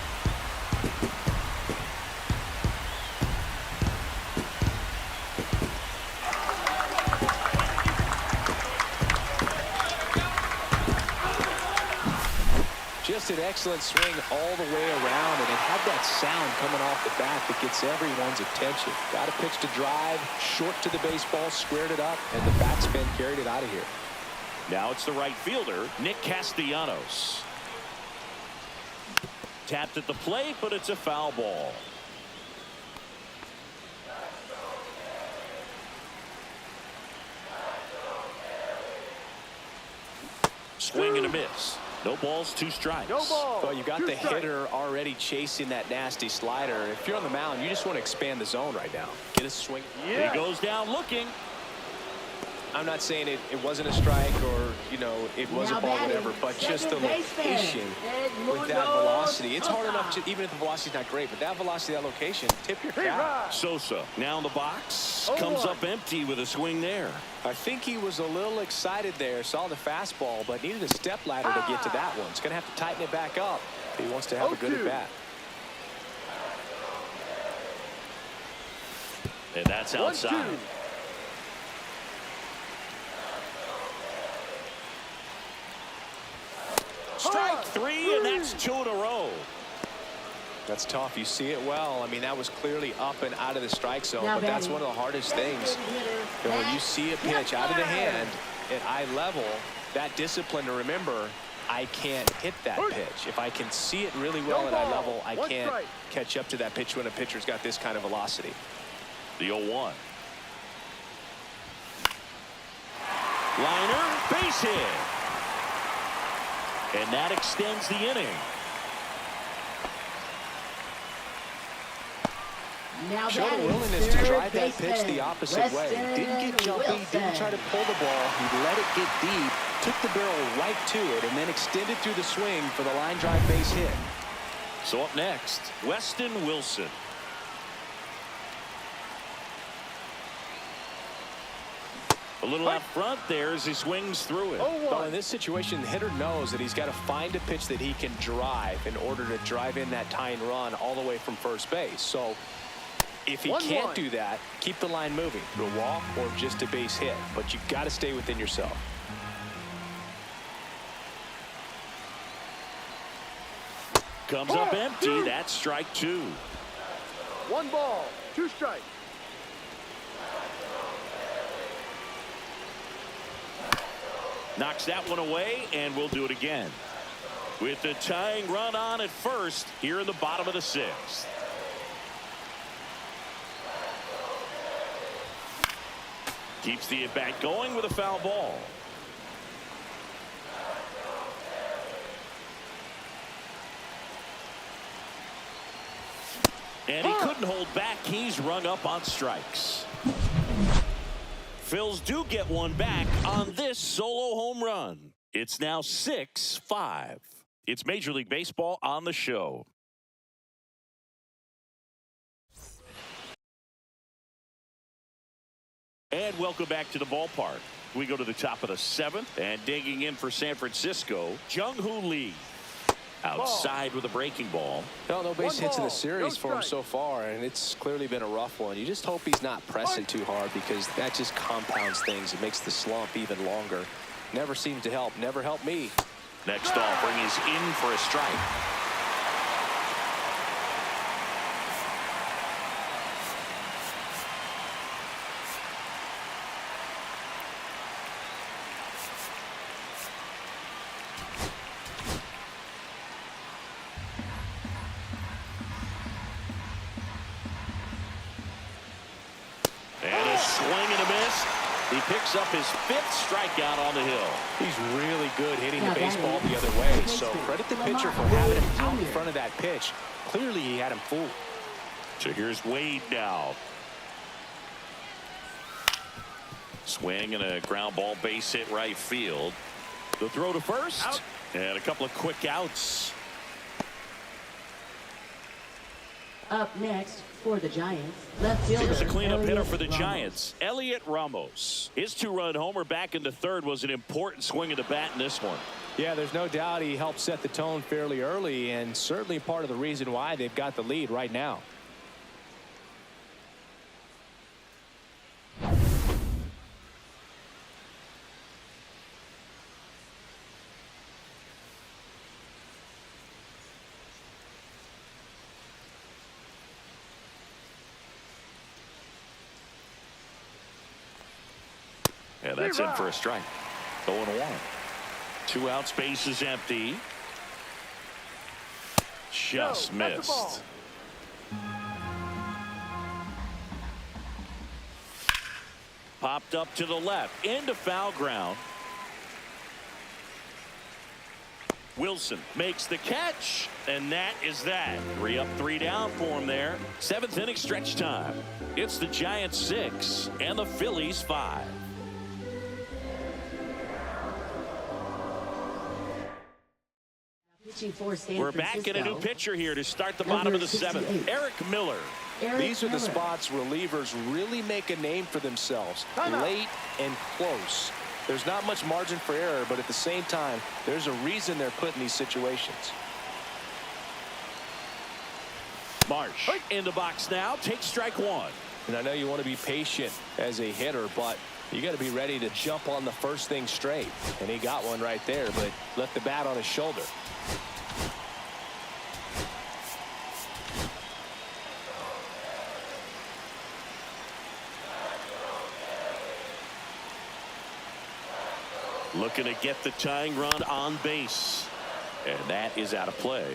Just an excellent swing all the way around, and it had that sound coming off the bat that gets everyone's attention. Got a pitch to drive, short to the baseball, squared it up, and the batsman carried it out of here. Now it's the right fielder, Nick Castellanos. Tapped at the plate, but it's a foul ball. Swing and a miss. No balls, 2 strikes. Well, you got the hitter already chasing that nasty slider. If you're on the mound, you just want to expand the zone right now. Get a swing. He goes down looking. I'm not saying it wasn't a strike or, you know, it was a ball, whatever, but just the location with that velocity. It's hard enough to, even if the velocity's not great, but that velocity, that location, tip your cap. Sosa now in the box. Comes up empty with a swing there. I think he was a little excited there, saw the fastball, but needed a step ladder to get to that one. He's going to have to tighten it back up if he wants to have a good at-bat. And that's outside. Strike 3, and that's 2 in a row. That's tough. You see it well. I mean, that was clearly up and out of the strike zone, but that's one of the hardest things. You know, when you see a pitch out of the hand at eye level, that discipline to remember, I can't hit that pitch. If I can see it really well at eye level, I can't catch up to that pitch when a pitcher's got this kind of velocity. The 0-1. Liner, base hit. And that extends the inning. Showed a willingness to drive that pitch the opposite way. Didn't get jumpy, didn't try to pull the ball. He let it get deep, took the barrel right to it, and then extended through the swing for the line drive base hit. So up next, Weston Wilson. A little out front there as he swings through it. Well, in this situation, the hitter knows that he's got to find a pitch that he can drive in order to drive in that tying run all the way from first base. So if he can't do that, keep the line moving to a walk or just a base hit. But you've got to stay within yourself. Comes up empty. That's strike 2. 1 ball, 2 strikes. Knocks that one away, and we'll do it again. With the tying run on at first here in the bottom of the 6th. Keeps the at-bat going with a foul ball. And he couldn't hold back. He's rung up on strikes. Phils do get one back on this solo home run. It's now 6-5. It's Major League Baseball on the show. And welcome back to the ballpark. We go to the top of the 7th, and digging in for San Francisco, Jung-Hoo Lee. Outside with a breaking ball. No base hits in the series for him so far, and it's clearly been a rough one. You just hope he's not pressing too hard, because that just compounds things. It makes the slump even longer. Never seems to help. Never helped me. Next offering is in for a strike. He picks up his 5th strikeout on the hill. He's really good hitting the baseball the other way. So credit the pitcher for having him out in front of that pitch. Clearly he had him fooled. So here's Wade now. Swing and a ground ball base hit right field. The throw to first. Out. And a couple of quick outs. Up next for the Giants, left fielder. Here's a cleanup hitter for the Ramos. Giants, Elliot Ramos. His 2-run homer back in the 3rd was an important swing of the bat in this one. Yeah, there's no doubt he helped set the tone fairly early, and certainly part of the reason why they've got the lead right now. Yeah, that's in for a strike. 0-1. 2 outs, base is empty. Just missed. Popped up to the left, into foul ground. Wilson makes the catch, and that is that. 3 up, 3 down for him there. 7th inning stretch time. It's the Giants 6 and the Phillies 5. We're back in a new pitcher here to start the bottom of the 7th. Eric Miller. These are the spots relievers really make a name for themselves. Late and close. There's not much margin for error, but at the same time, there's a reason they're put in these situations. Marsh in the box now. Takes strike 1. And I know you want to be patient as a hitter, but you got to be ready to jump on the first thing straight. And he got one right there, but left the bat on his shoulder. Looking to get the tying run on base. And that is out of play.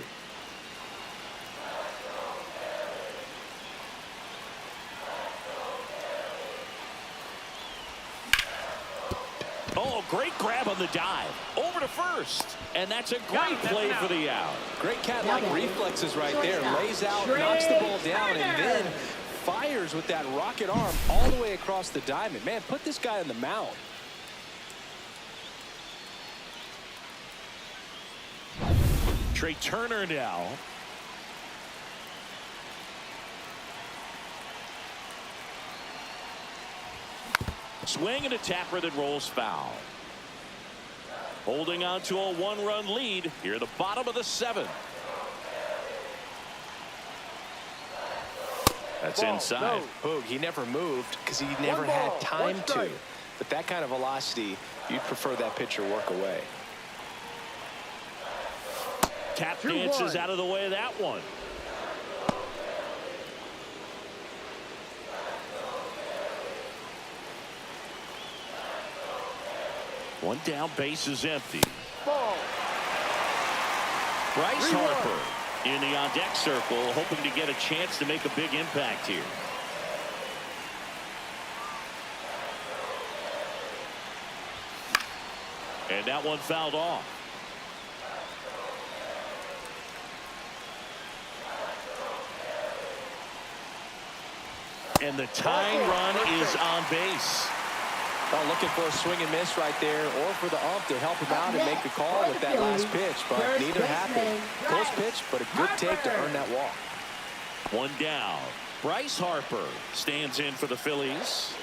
Oh, great grab on the dive. Over to first. And that's a great play for the out. Great cat-like reflexes right there. Lays out, knocks the ball down, and then fires with that rocket arm all the way across the diamond. Man, put this guy on the mound. Trey Turner now. Swing and a tapper that rolls foul. Holding on to a 1-run lead here at the bottom of the 7th. That's inside. Boog, he never moved because he never had time to. But that kind of velocity, you'd prefer that pitcher work away. Tap dances out of the way of that one. One down, base is empty. Ball. Bryce 3-1. Harper in the on-deck circle, hoping to get a chance to make a big impact here. And that one fouled off. And the tying run is on base. Well, looking for a swing and miss right there, or for the ump to help him out and make the call with that last pitch, but neither happened. Close pitch, but a good take to earn that walk. One down. Bryce Harper stands in for the Phillies.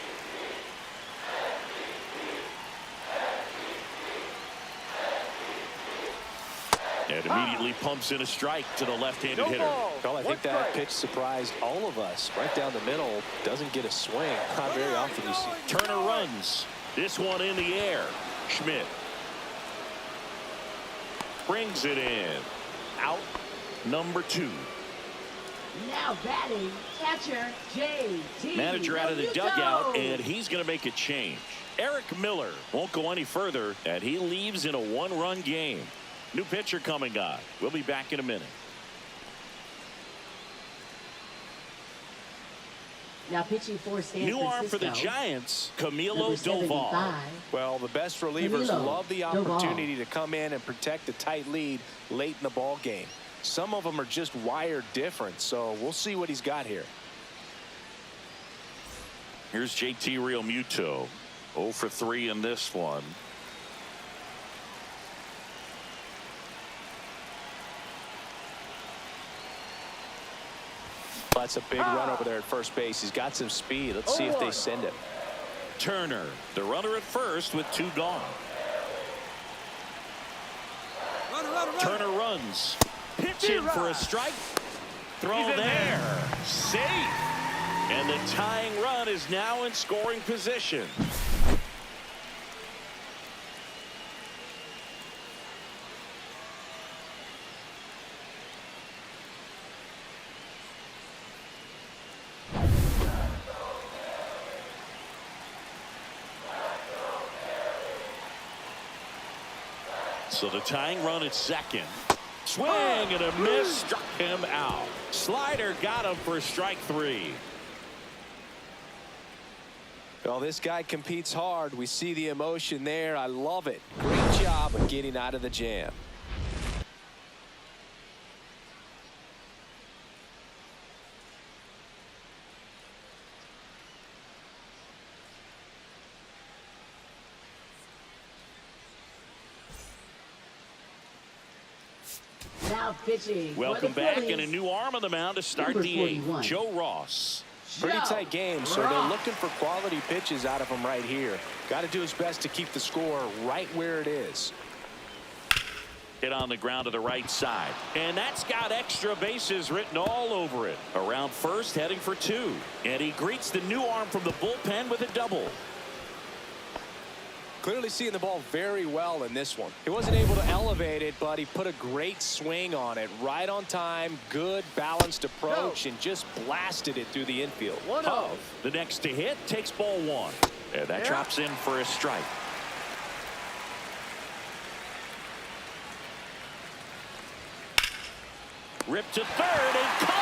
And immediately pumps in a strike to the left-handed hitter. Well, I think that pitch surprised all of us. Right down the middle, doesn't get a swing. Not very often you see. Turner runs. This one in the air. Schmidt brings it in. Out number 2. Now batting, catcher J.T. Manager out of the Realmuto. dugout, and he's going to make a change. Eric Miller won't go any further, and he leaves in a 1-run game. New pitcher coming on. We'll be back in a minute. Now pitching for San New arm for the Francisco, Giants, number Camilo 75. Doval. Well, the best relievers Camilo love the Doval. opportunity to come in and protect a tight lead late in the ball game. Some of them are just wired different, so we'll see what he's got here. Here's JT Realmuto. 0 for 3 in this one. That's a big run over there at first base. He's got some speed. Let's see if they send him. Turner, the runner at first with 2 gone. Turner runs. Pitch in for a strike. Throw there. Safe. And the tying run is now in scoring position. So the tying run at second. Swing and a miss, struck him out. Slider got him for strike 3. Well, this guy competes hard. We see the emotion there. I love it. Great job of getting out of the jam. Now pitching. Welcome for the back, Phillies, and a new arm on the mound to start number the 8th. 41. Joe Ross. Pretty Joe tight game, so they're Ross. looking for quality pitches out of him right here. Got to do his best to keep the score right where it is. Hit on the ground to the right side. And that's got extra bases written all over it. Around first, heading for 2. And he greets the new arm from the bullpen with a double. Clearly seeing the ball very well in this one. He wasn't able to elevate it, but he put a great swing on it. Right on time, good balanced approach, and just blasted it through the infield. Huff, the next to hit, takes ball 1. And that drops in for a strike. Ripped to third and caught.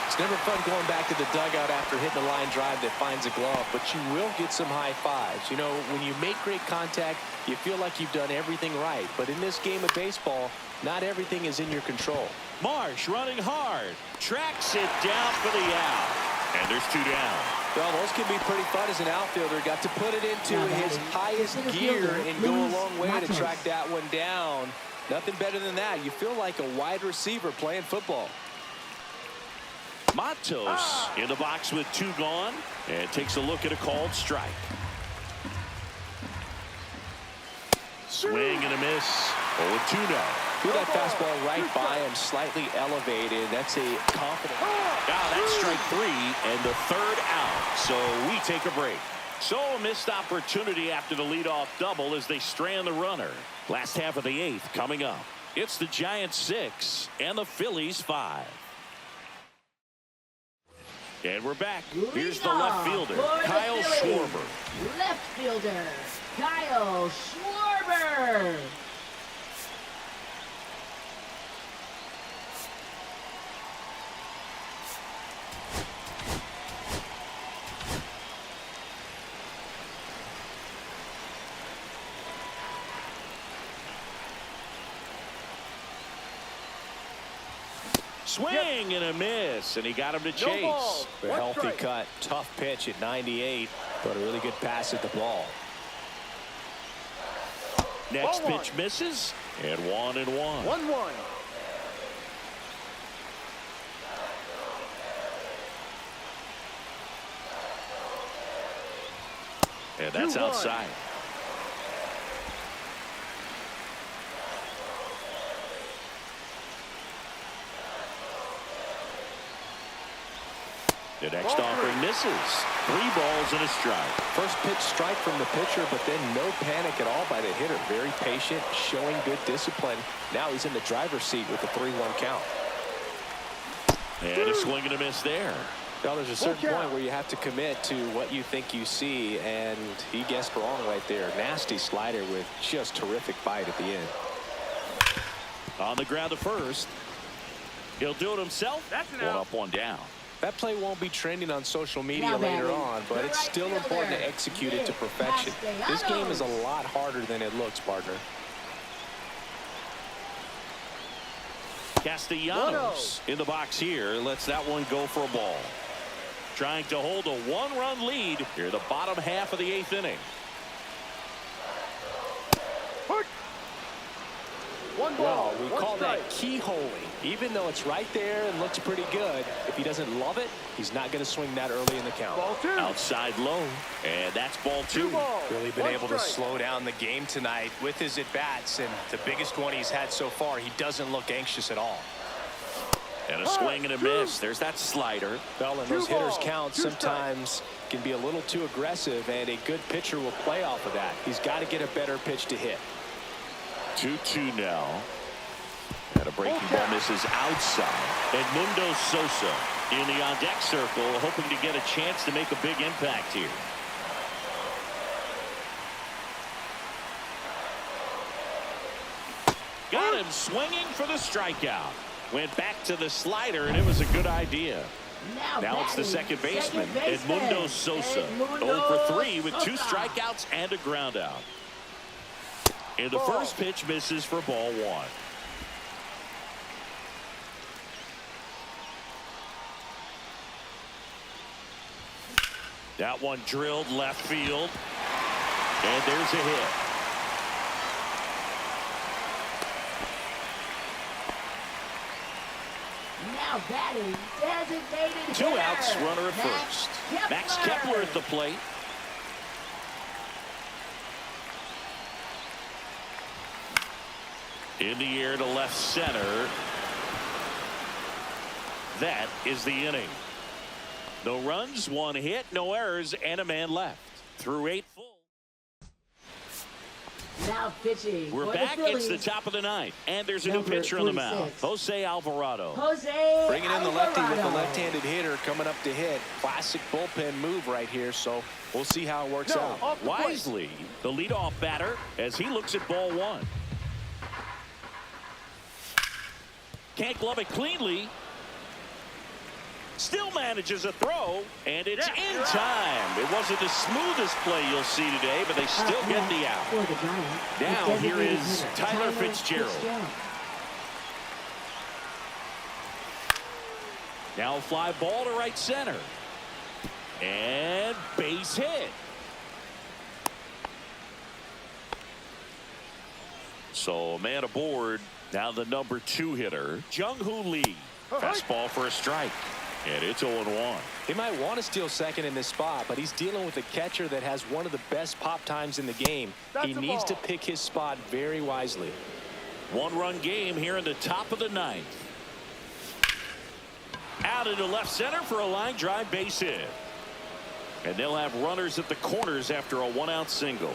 It's never fun going back to the dugout after hitting a line drive that finds a glove, but you will get some high fives. You know, when you make great contact, you feel like you've done everything right. But in this game of baseball, not everything is in your control. Marsh running hard. Tracks it down for the out. And there's 2 down. Well, those can be pretty fun as an outfielder. Got to put it into his highest gear and go a long way to track that one down. Nothing better than that. You feel like a wide receiver playing football. Matos in the box with 2 gone and takes a look at a called strike. Swing and a miss. 0-2 now. Threw that fastball right by him, slightly elevated. That's a confident. Now that's strike 3 and the 3rd out. So we take a break. So a missed opportunity after the leadoff double as they strand the runner. Last half of the 8th coming up. It's the Giants 6 and the Phillies 5. And we're back. Here's the left fielder, Kyle Schwarber. Left fielder, Kyle Schwarber. Barber. Swing and a miss, and he got him to chase. A healthy cut. Tough pitch at 98, but a really good pass at the ball. Next pitch misses, and 1-1. 1-1. And that's outside. The next offering misses. 3 balls and a strike. First pitch strike from the pitcher, but then no panic at all by the hitter. Very patient, showing good discipline. Now he's in the driver's seat with the 3-1 count. And a swing and a miss there. Well, there's a certain point where you have to commit to what you think you see, and he guessed wrong right there. Nasty slider with just terrific bite at the end. On the ground to first. He'll do it himself. That's an One out. up, one down. That play won't be trending on social media Now later batting, on, but the it's right still important fielder, to execute it to perfection. This game is a lot harder than it looks, partner. Castellanos in the box here lets that one go for a ball. Trying to hold a 1-run lead here in the bottom half of the 8th inning. 1 Well, ball. we 1 call strike. that keyholing. Even though it's right there and looks pretty good, if he doesn't love it, he's not going to swing that early in the count. Ball 2. Outside low, and that's ball 2. 2 balls. Really been 1 able to strike. slow down the game tonight with his at-bats, and the biggest one he's had so far, he doesn't look anxious at all. And a swing and a miss. There's that slider. Well, and 2 those hitters balls, count 2 strikes. sometimes can be a little too aggressive, and a good pitcher will play off of that. He's got to get a better pitch to hit. 2-2 now. And a breaking ball misses outside. Edmundo Sosa in the on-deck circle, hoping to get a chance to make a big impact here. Got him swinging for the strikeout. Went back to the slider, and it was a good idea. Now it's the second baseman, Edmundo Sosa. 0 for 3 with 2 strikeouts and a ground out. And the first pitch misses for ball 1. That one drilled left field. And there's a hit. Now batting, designated 2 hitter, outs, runner at first. Max Kepler at the plate. In the air to left center. That is the inning. No runs, 1 hit, no errors, and a man left. Through 8 full. Now pitching. We're for back. The It's the Phillies, top of the 9th. And there's a new Number pitcher on the mound. 46. Jose Alvarado. Jose Bringing in the lefty with the Alvarado. left-handed hitter coming up to hit. Classic bullpen move right here, so we'll see how it works out. Off the plate. Wisely, the leadoff batter, as he looks at ball 1. Can't glove it cleanly. Still manages a throw, and it's in time. It wasn't the smoothest play you'll see today, but they still get the out. For the Giants, Now, the here designated is hitter, Tyler Fitzgerald. Now a fly ball to right center. And base hit. So a man aboard. Now the number 2 hitter, Jung-Hoo Lee. Fastball for a strike. And it's 0-1. He might want to steal second in this spot, but he's dealing with a catcher that has one of the best pop times in the game. That's He a needs to ball. pick his spot very wisely. 1-run game here in the top of the 9th. Out into left center for a line drive base hit. And they'll have runners at the corners after a 1-out single.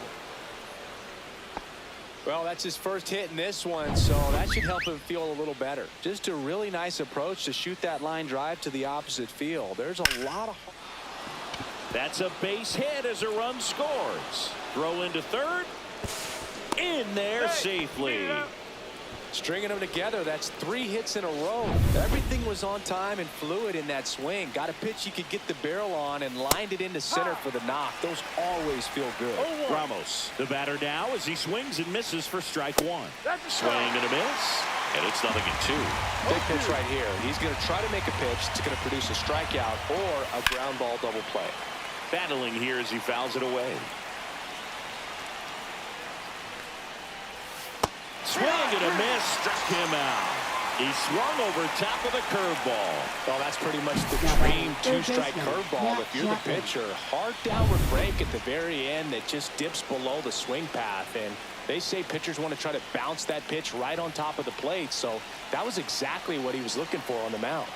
Well, that's his first hit in this one, so that should help him feel a little better. Just a really nice approach to shoot that line drive to the opposite field. There's a lot of... That's a base hit as a run scores. Throw into third. in there safely. Stringing them together, that's 3 hits in a row. Everything was on time and fluid in that swing. Got a pitch you could get the barrel on and lined it into center for the knock. Those always feel good. Ramos, the batter now as he swings and misses for strike 1. Swing and a miss, and it's 0-2. Big pitch right here. He's going to try to make a pitch that's going to produce a strikeout or a ground ball double play. Battling here as he fouls it away. Swing and a miss, struck him out. He swung over top of the curveball. Well, that's pretty much the dream 2-strike curveball. If you're the pitcher, hard downward break at the very end that just dips below the swing path. And they say pitchers want to try to bounce that pitch right on top of the plate. So that was exactly what he was looking for on the mound.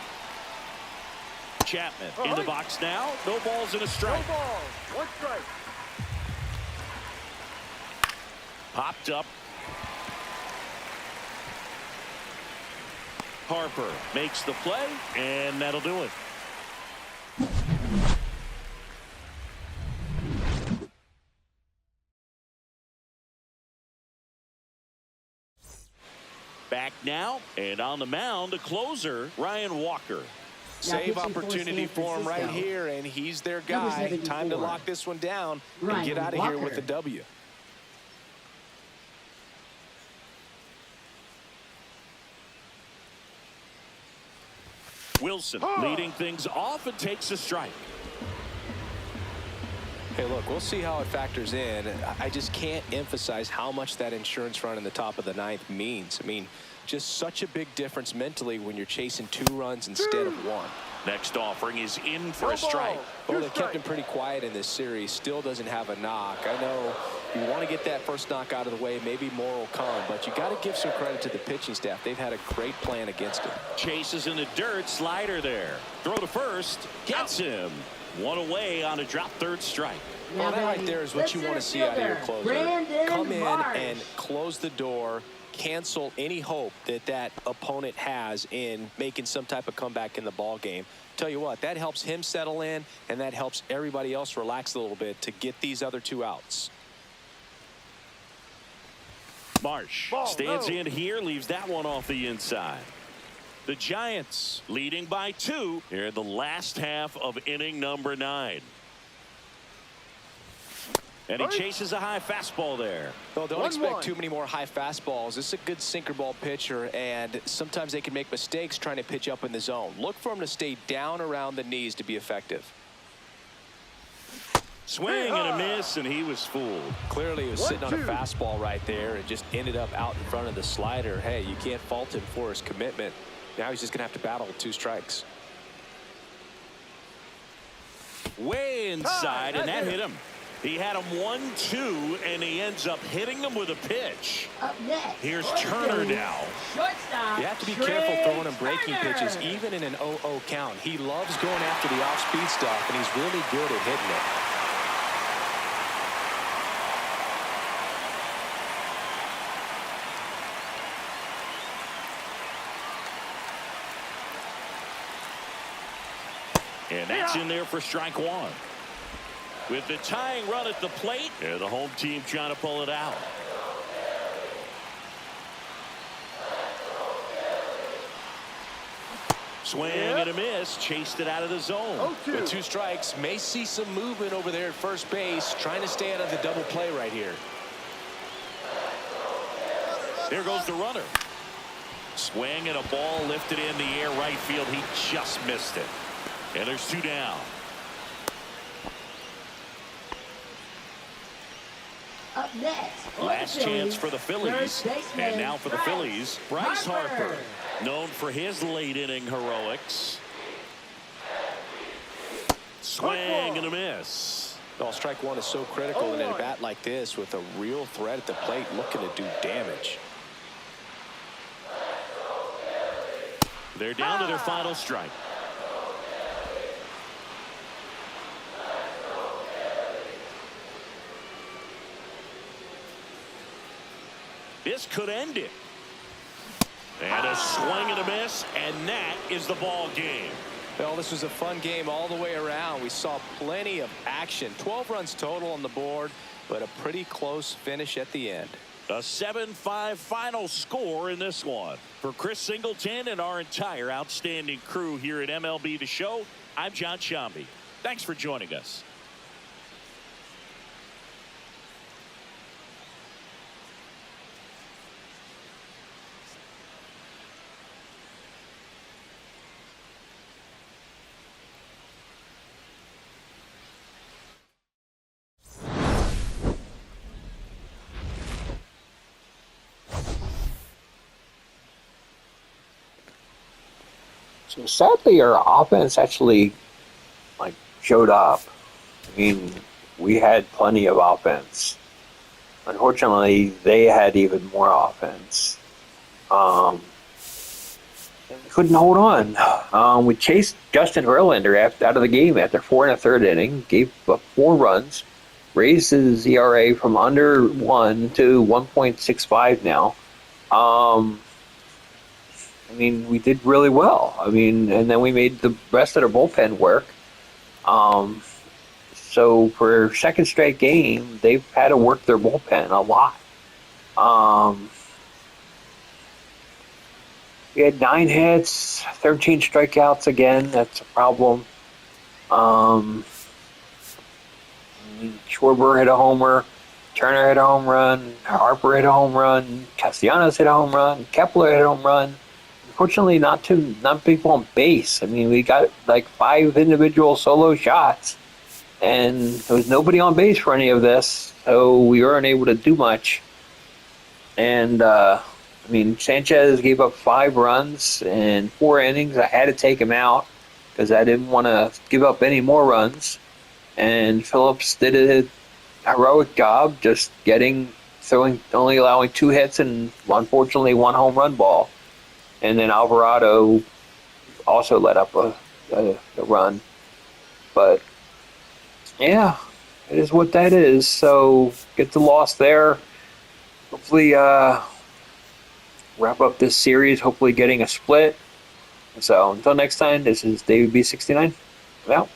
Chapman in the box now. No balls and a strike. No balls. 1 strike. Popped up. Harper makes the play, and that'll do it. Back now, and on the mound, the closer, Ryan Walker. Save opportunity for him right here, and he's their guy. Time to lock this one down and get out of here with a W. Wilson leading things off and takes a strike. Hey, look, we'll see how it factors in. I just can't emphasize how much that insurance run in the top of the 9th means. I mean, just such a big difference mentally when you're chasing 2 runs instead of 1. Next offering is in for a strike. Well, they kept him pretty quiet in this series. Still doesn't have a knock. I know you want to get that first knock out of the way. Maybe more will come, but you got to give some credit to the pitching staff. They've had a great plan against him. Chases in the dirt, slider there. Throw to first, gets him. 1 away on a drop 3rd strike. Well, that right there is what you want to see out of your closer. Come in and close the door. Cancel any hope that opponent has in making some type of comeback in the ball game. Tell you what, that helps him settle in, and that helps everybody else relax a little bit to get these other 2 outs. Marsh stands in here, leaves that one off the inside. The Giants leading by 2 here in the last half of inning number 9. And he chases a high fastball there. Well, don't expect too many more high fastballs. This is a good sinker ball pitcher, and sometimes they can make mistakes trying to pitch up in the zone. Look for him to stay down around the knees to be effective. Swing and a miss, and he was fooled. Clearly, he was sitting on a fastball right there and just ended up out in front of the slider. Hey, you can't fault him for his commitment. Now he's just going to have to battle with 2 strikes. Way inside, and that hit him. He had him 1-2, and he ends up hitting him with a pitch. Up next, Here's Turner now. Shortstop. You have to be careful throwing him breaking pitches, even in an 0-0 count. He loves going after the off-speed stuff, and he's really good at hitting it. And that's in there for strike 1. With the tying run at the plate, and the home team trying to pull it out. Swing and a miss, chased it out of the zone. With 2 strikes, may see some movement over there at first base, trying to stay out of the double play right here. There goes the runner. Swing and a ball lifted in the air right field. He just missed it. And there's 2 down. Up next, Last chance for the Phillies. And now for the Phillies, Bryce Harper. Known for his late inning heroics. Swing and a miss. Well, strike 1 is so critical in a bat like this with a real threat at the plate looking to do damage. They're down to their final strike. This could end it. And a swing and a miss, and that is the ball game. Well, this was a fun game all the way around. We saw plenty of action. 12 runs total on the board, but a pretty close finish at the end. A 7-5 final score in this one. For Chris Singleton and our entire outstanding crew here at MLB The Show, I'm John Shambi. Thanks for joining us. So sadly, our offense actually showed up. I mean, we had plenty of offense. Unfortunately, they had even more offense. And we couldn't hold on. We chased Justin Verlander out of the game after 4 1/3 inning, gave up 4 runs, raised his ERA from under 1 to 1.65 now. I mean, we did really well. I mean, and then we made the rest of the bullpen work. So for second straight game, they've had to work their bullpen a lot. We had 9 hits, 13 strikeouts again. That's a problem. Schwarber hit a homer. Turner hit a home run. Harper hit a home run. Castellanos hit a home run. Kepler hit a home run. Unfortunately, not people on base. I mean, we got 5 individual solo shots, and there was nobody on base for any of this, so we weren't able to do much. And I mean, Sanchez gave up 5 runs in 4 innings. I had to take him out because I didn't want to give up any more runs. And Phillips did a heroic job, just only allowing 2 hits and unfortunately 1 home run ball. And then Alvarado also let up a run. But, yeah, it is what that is. So, get the loss there. Hopefully, wrap up this series, hopefully getting a split. So, until next time, this is David B69. I'm out.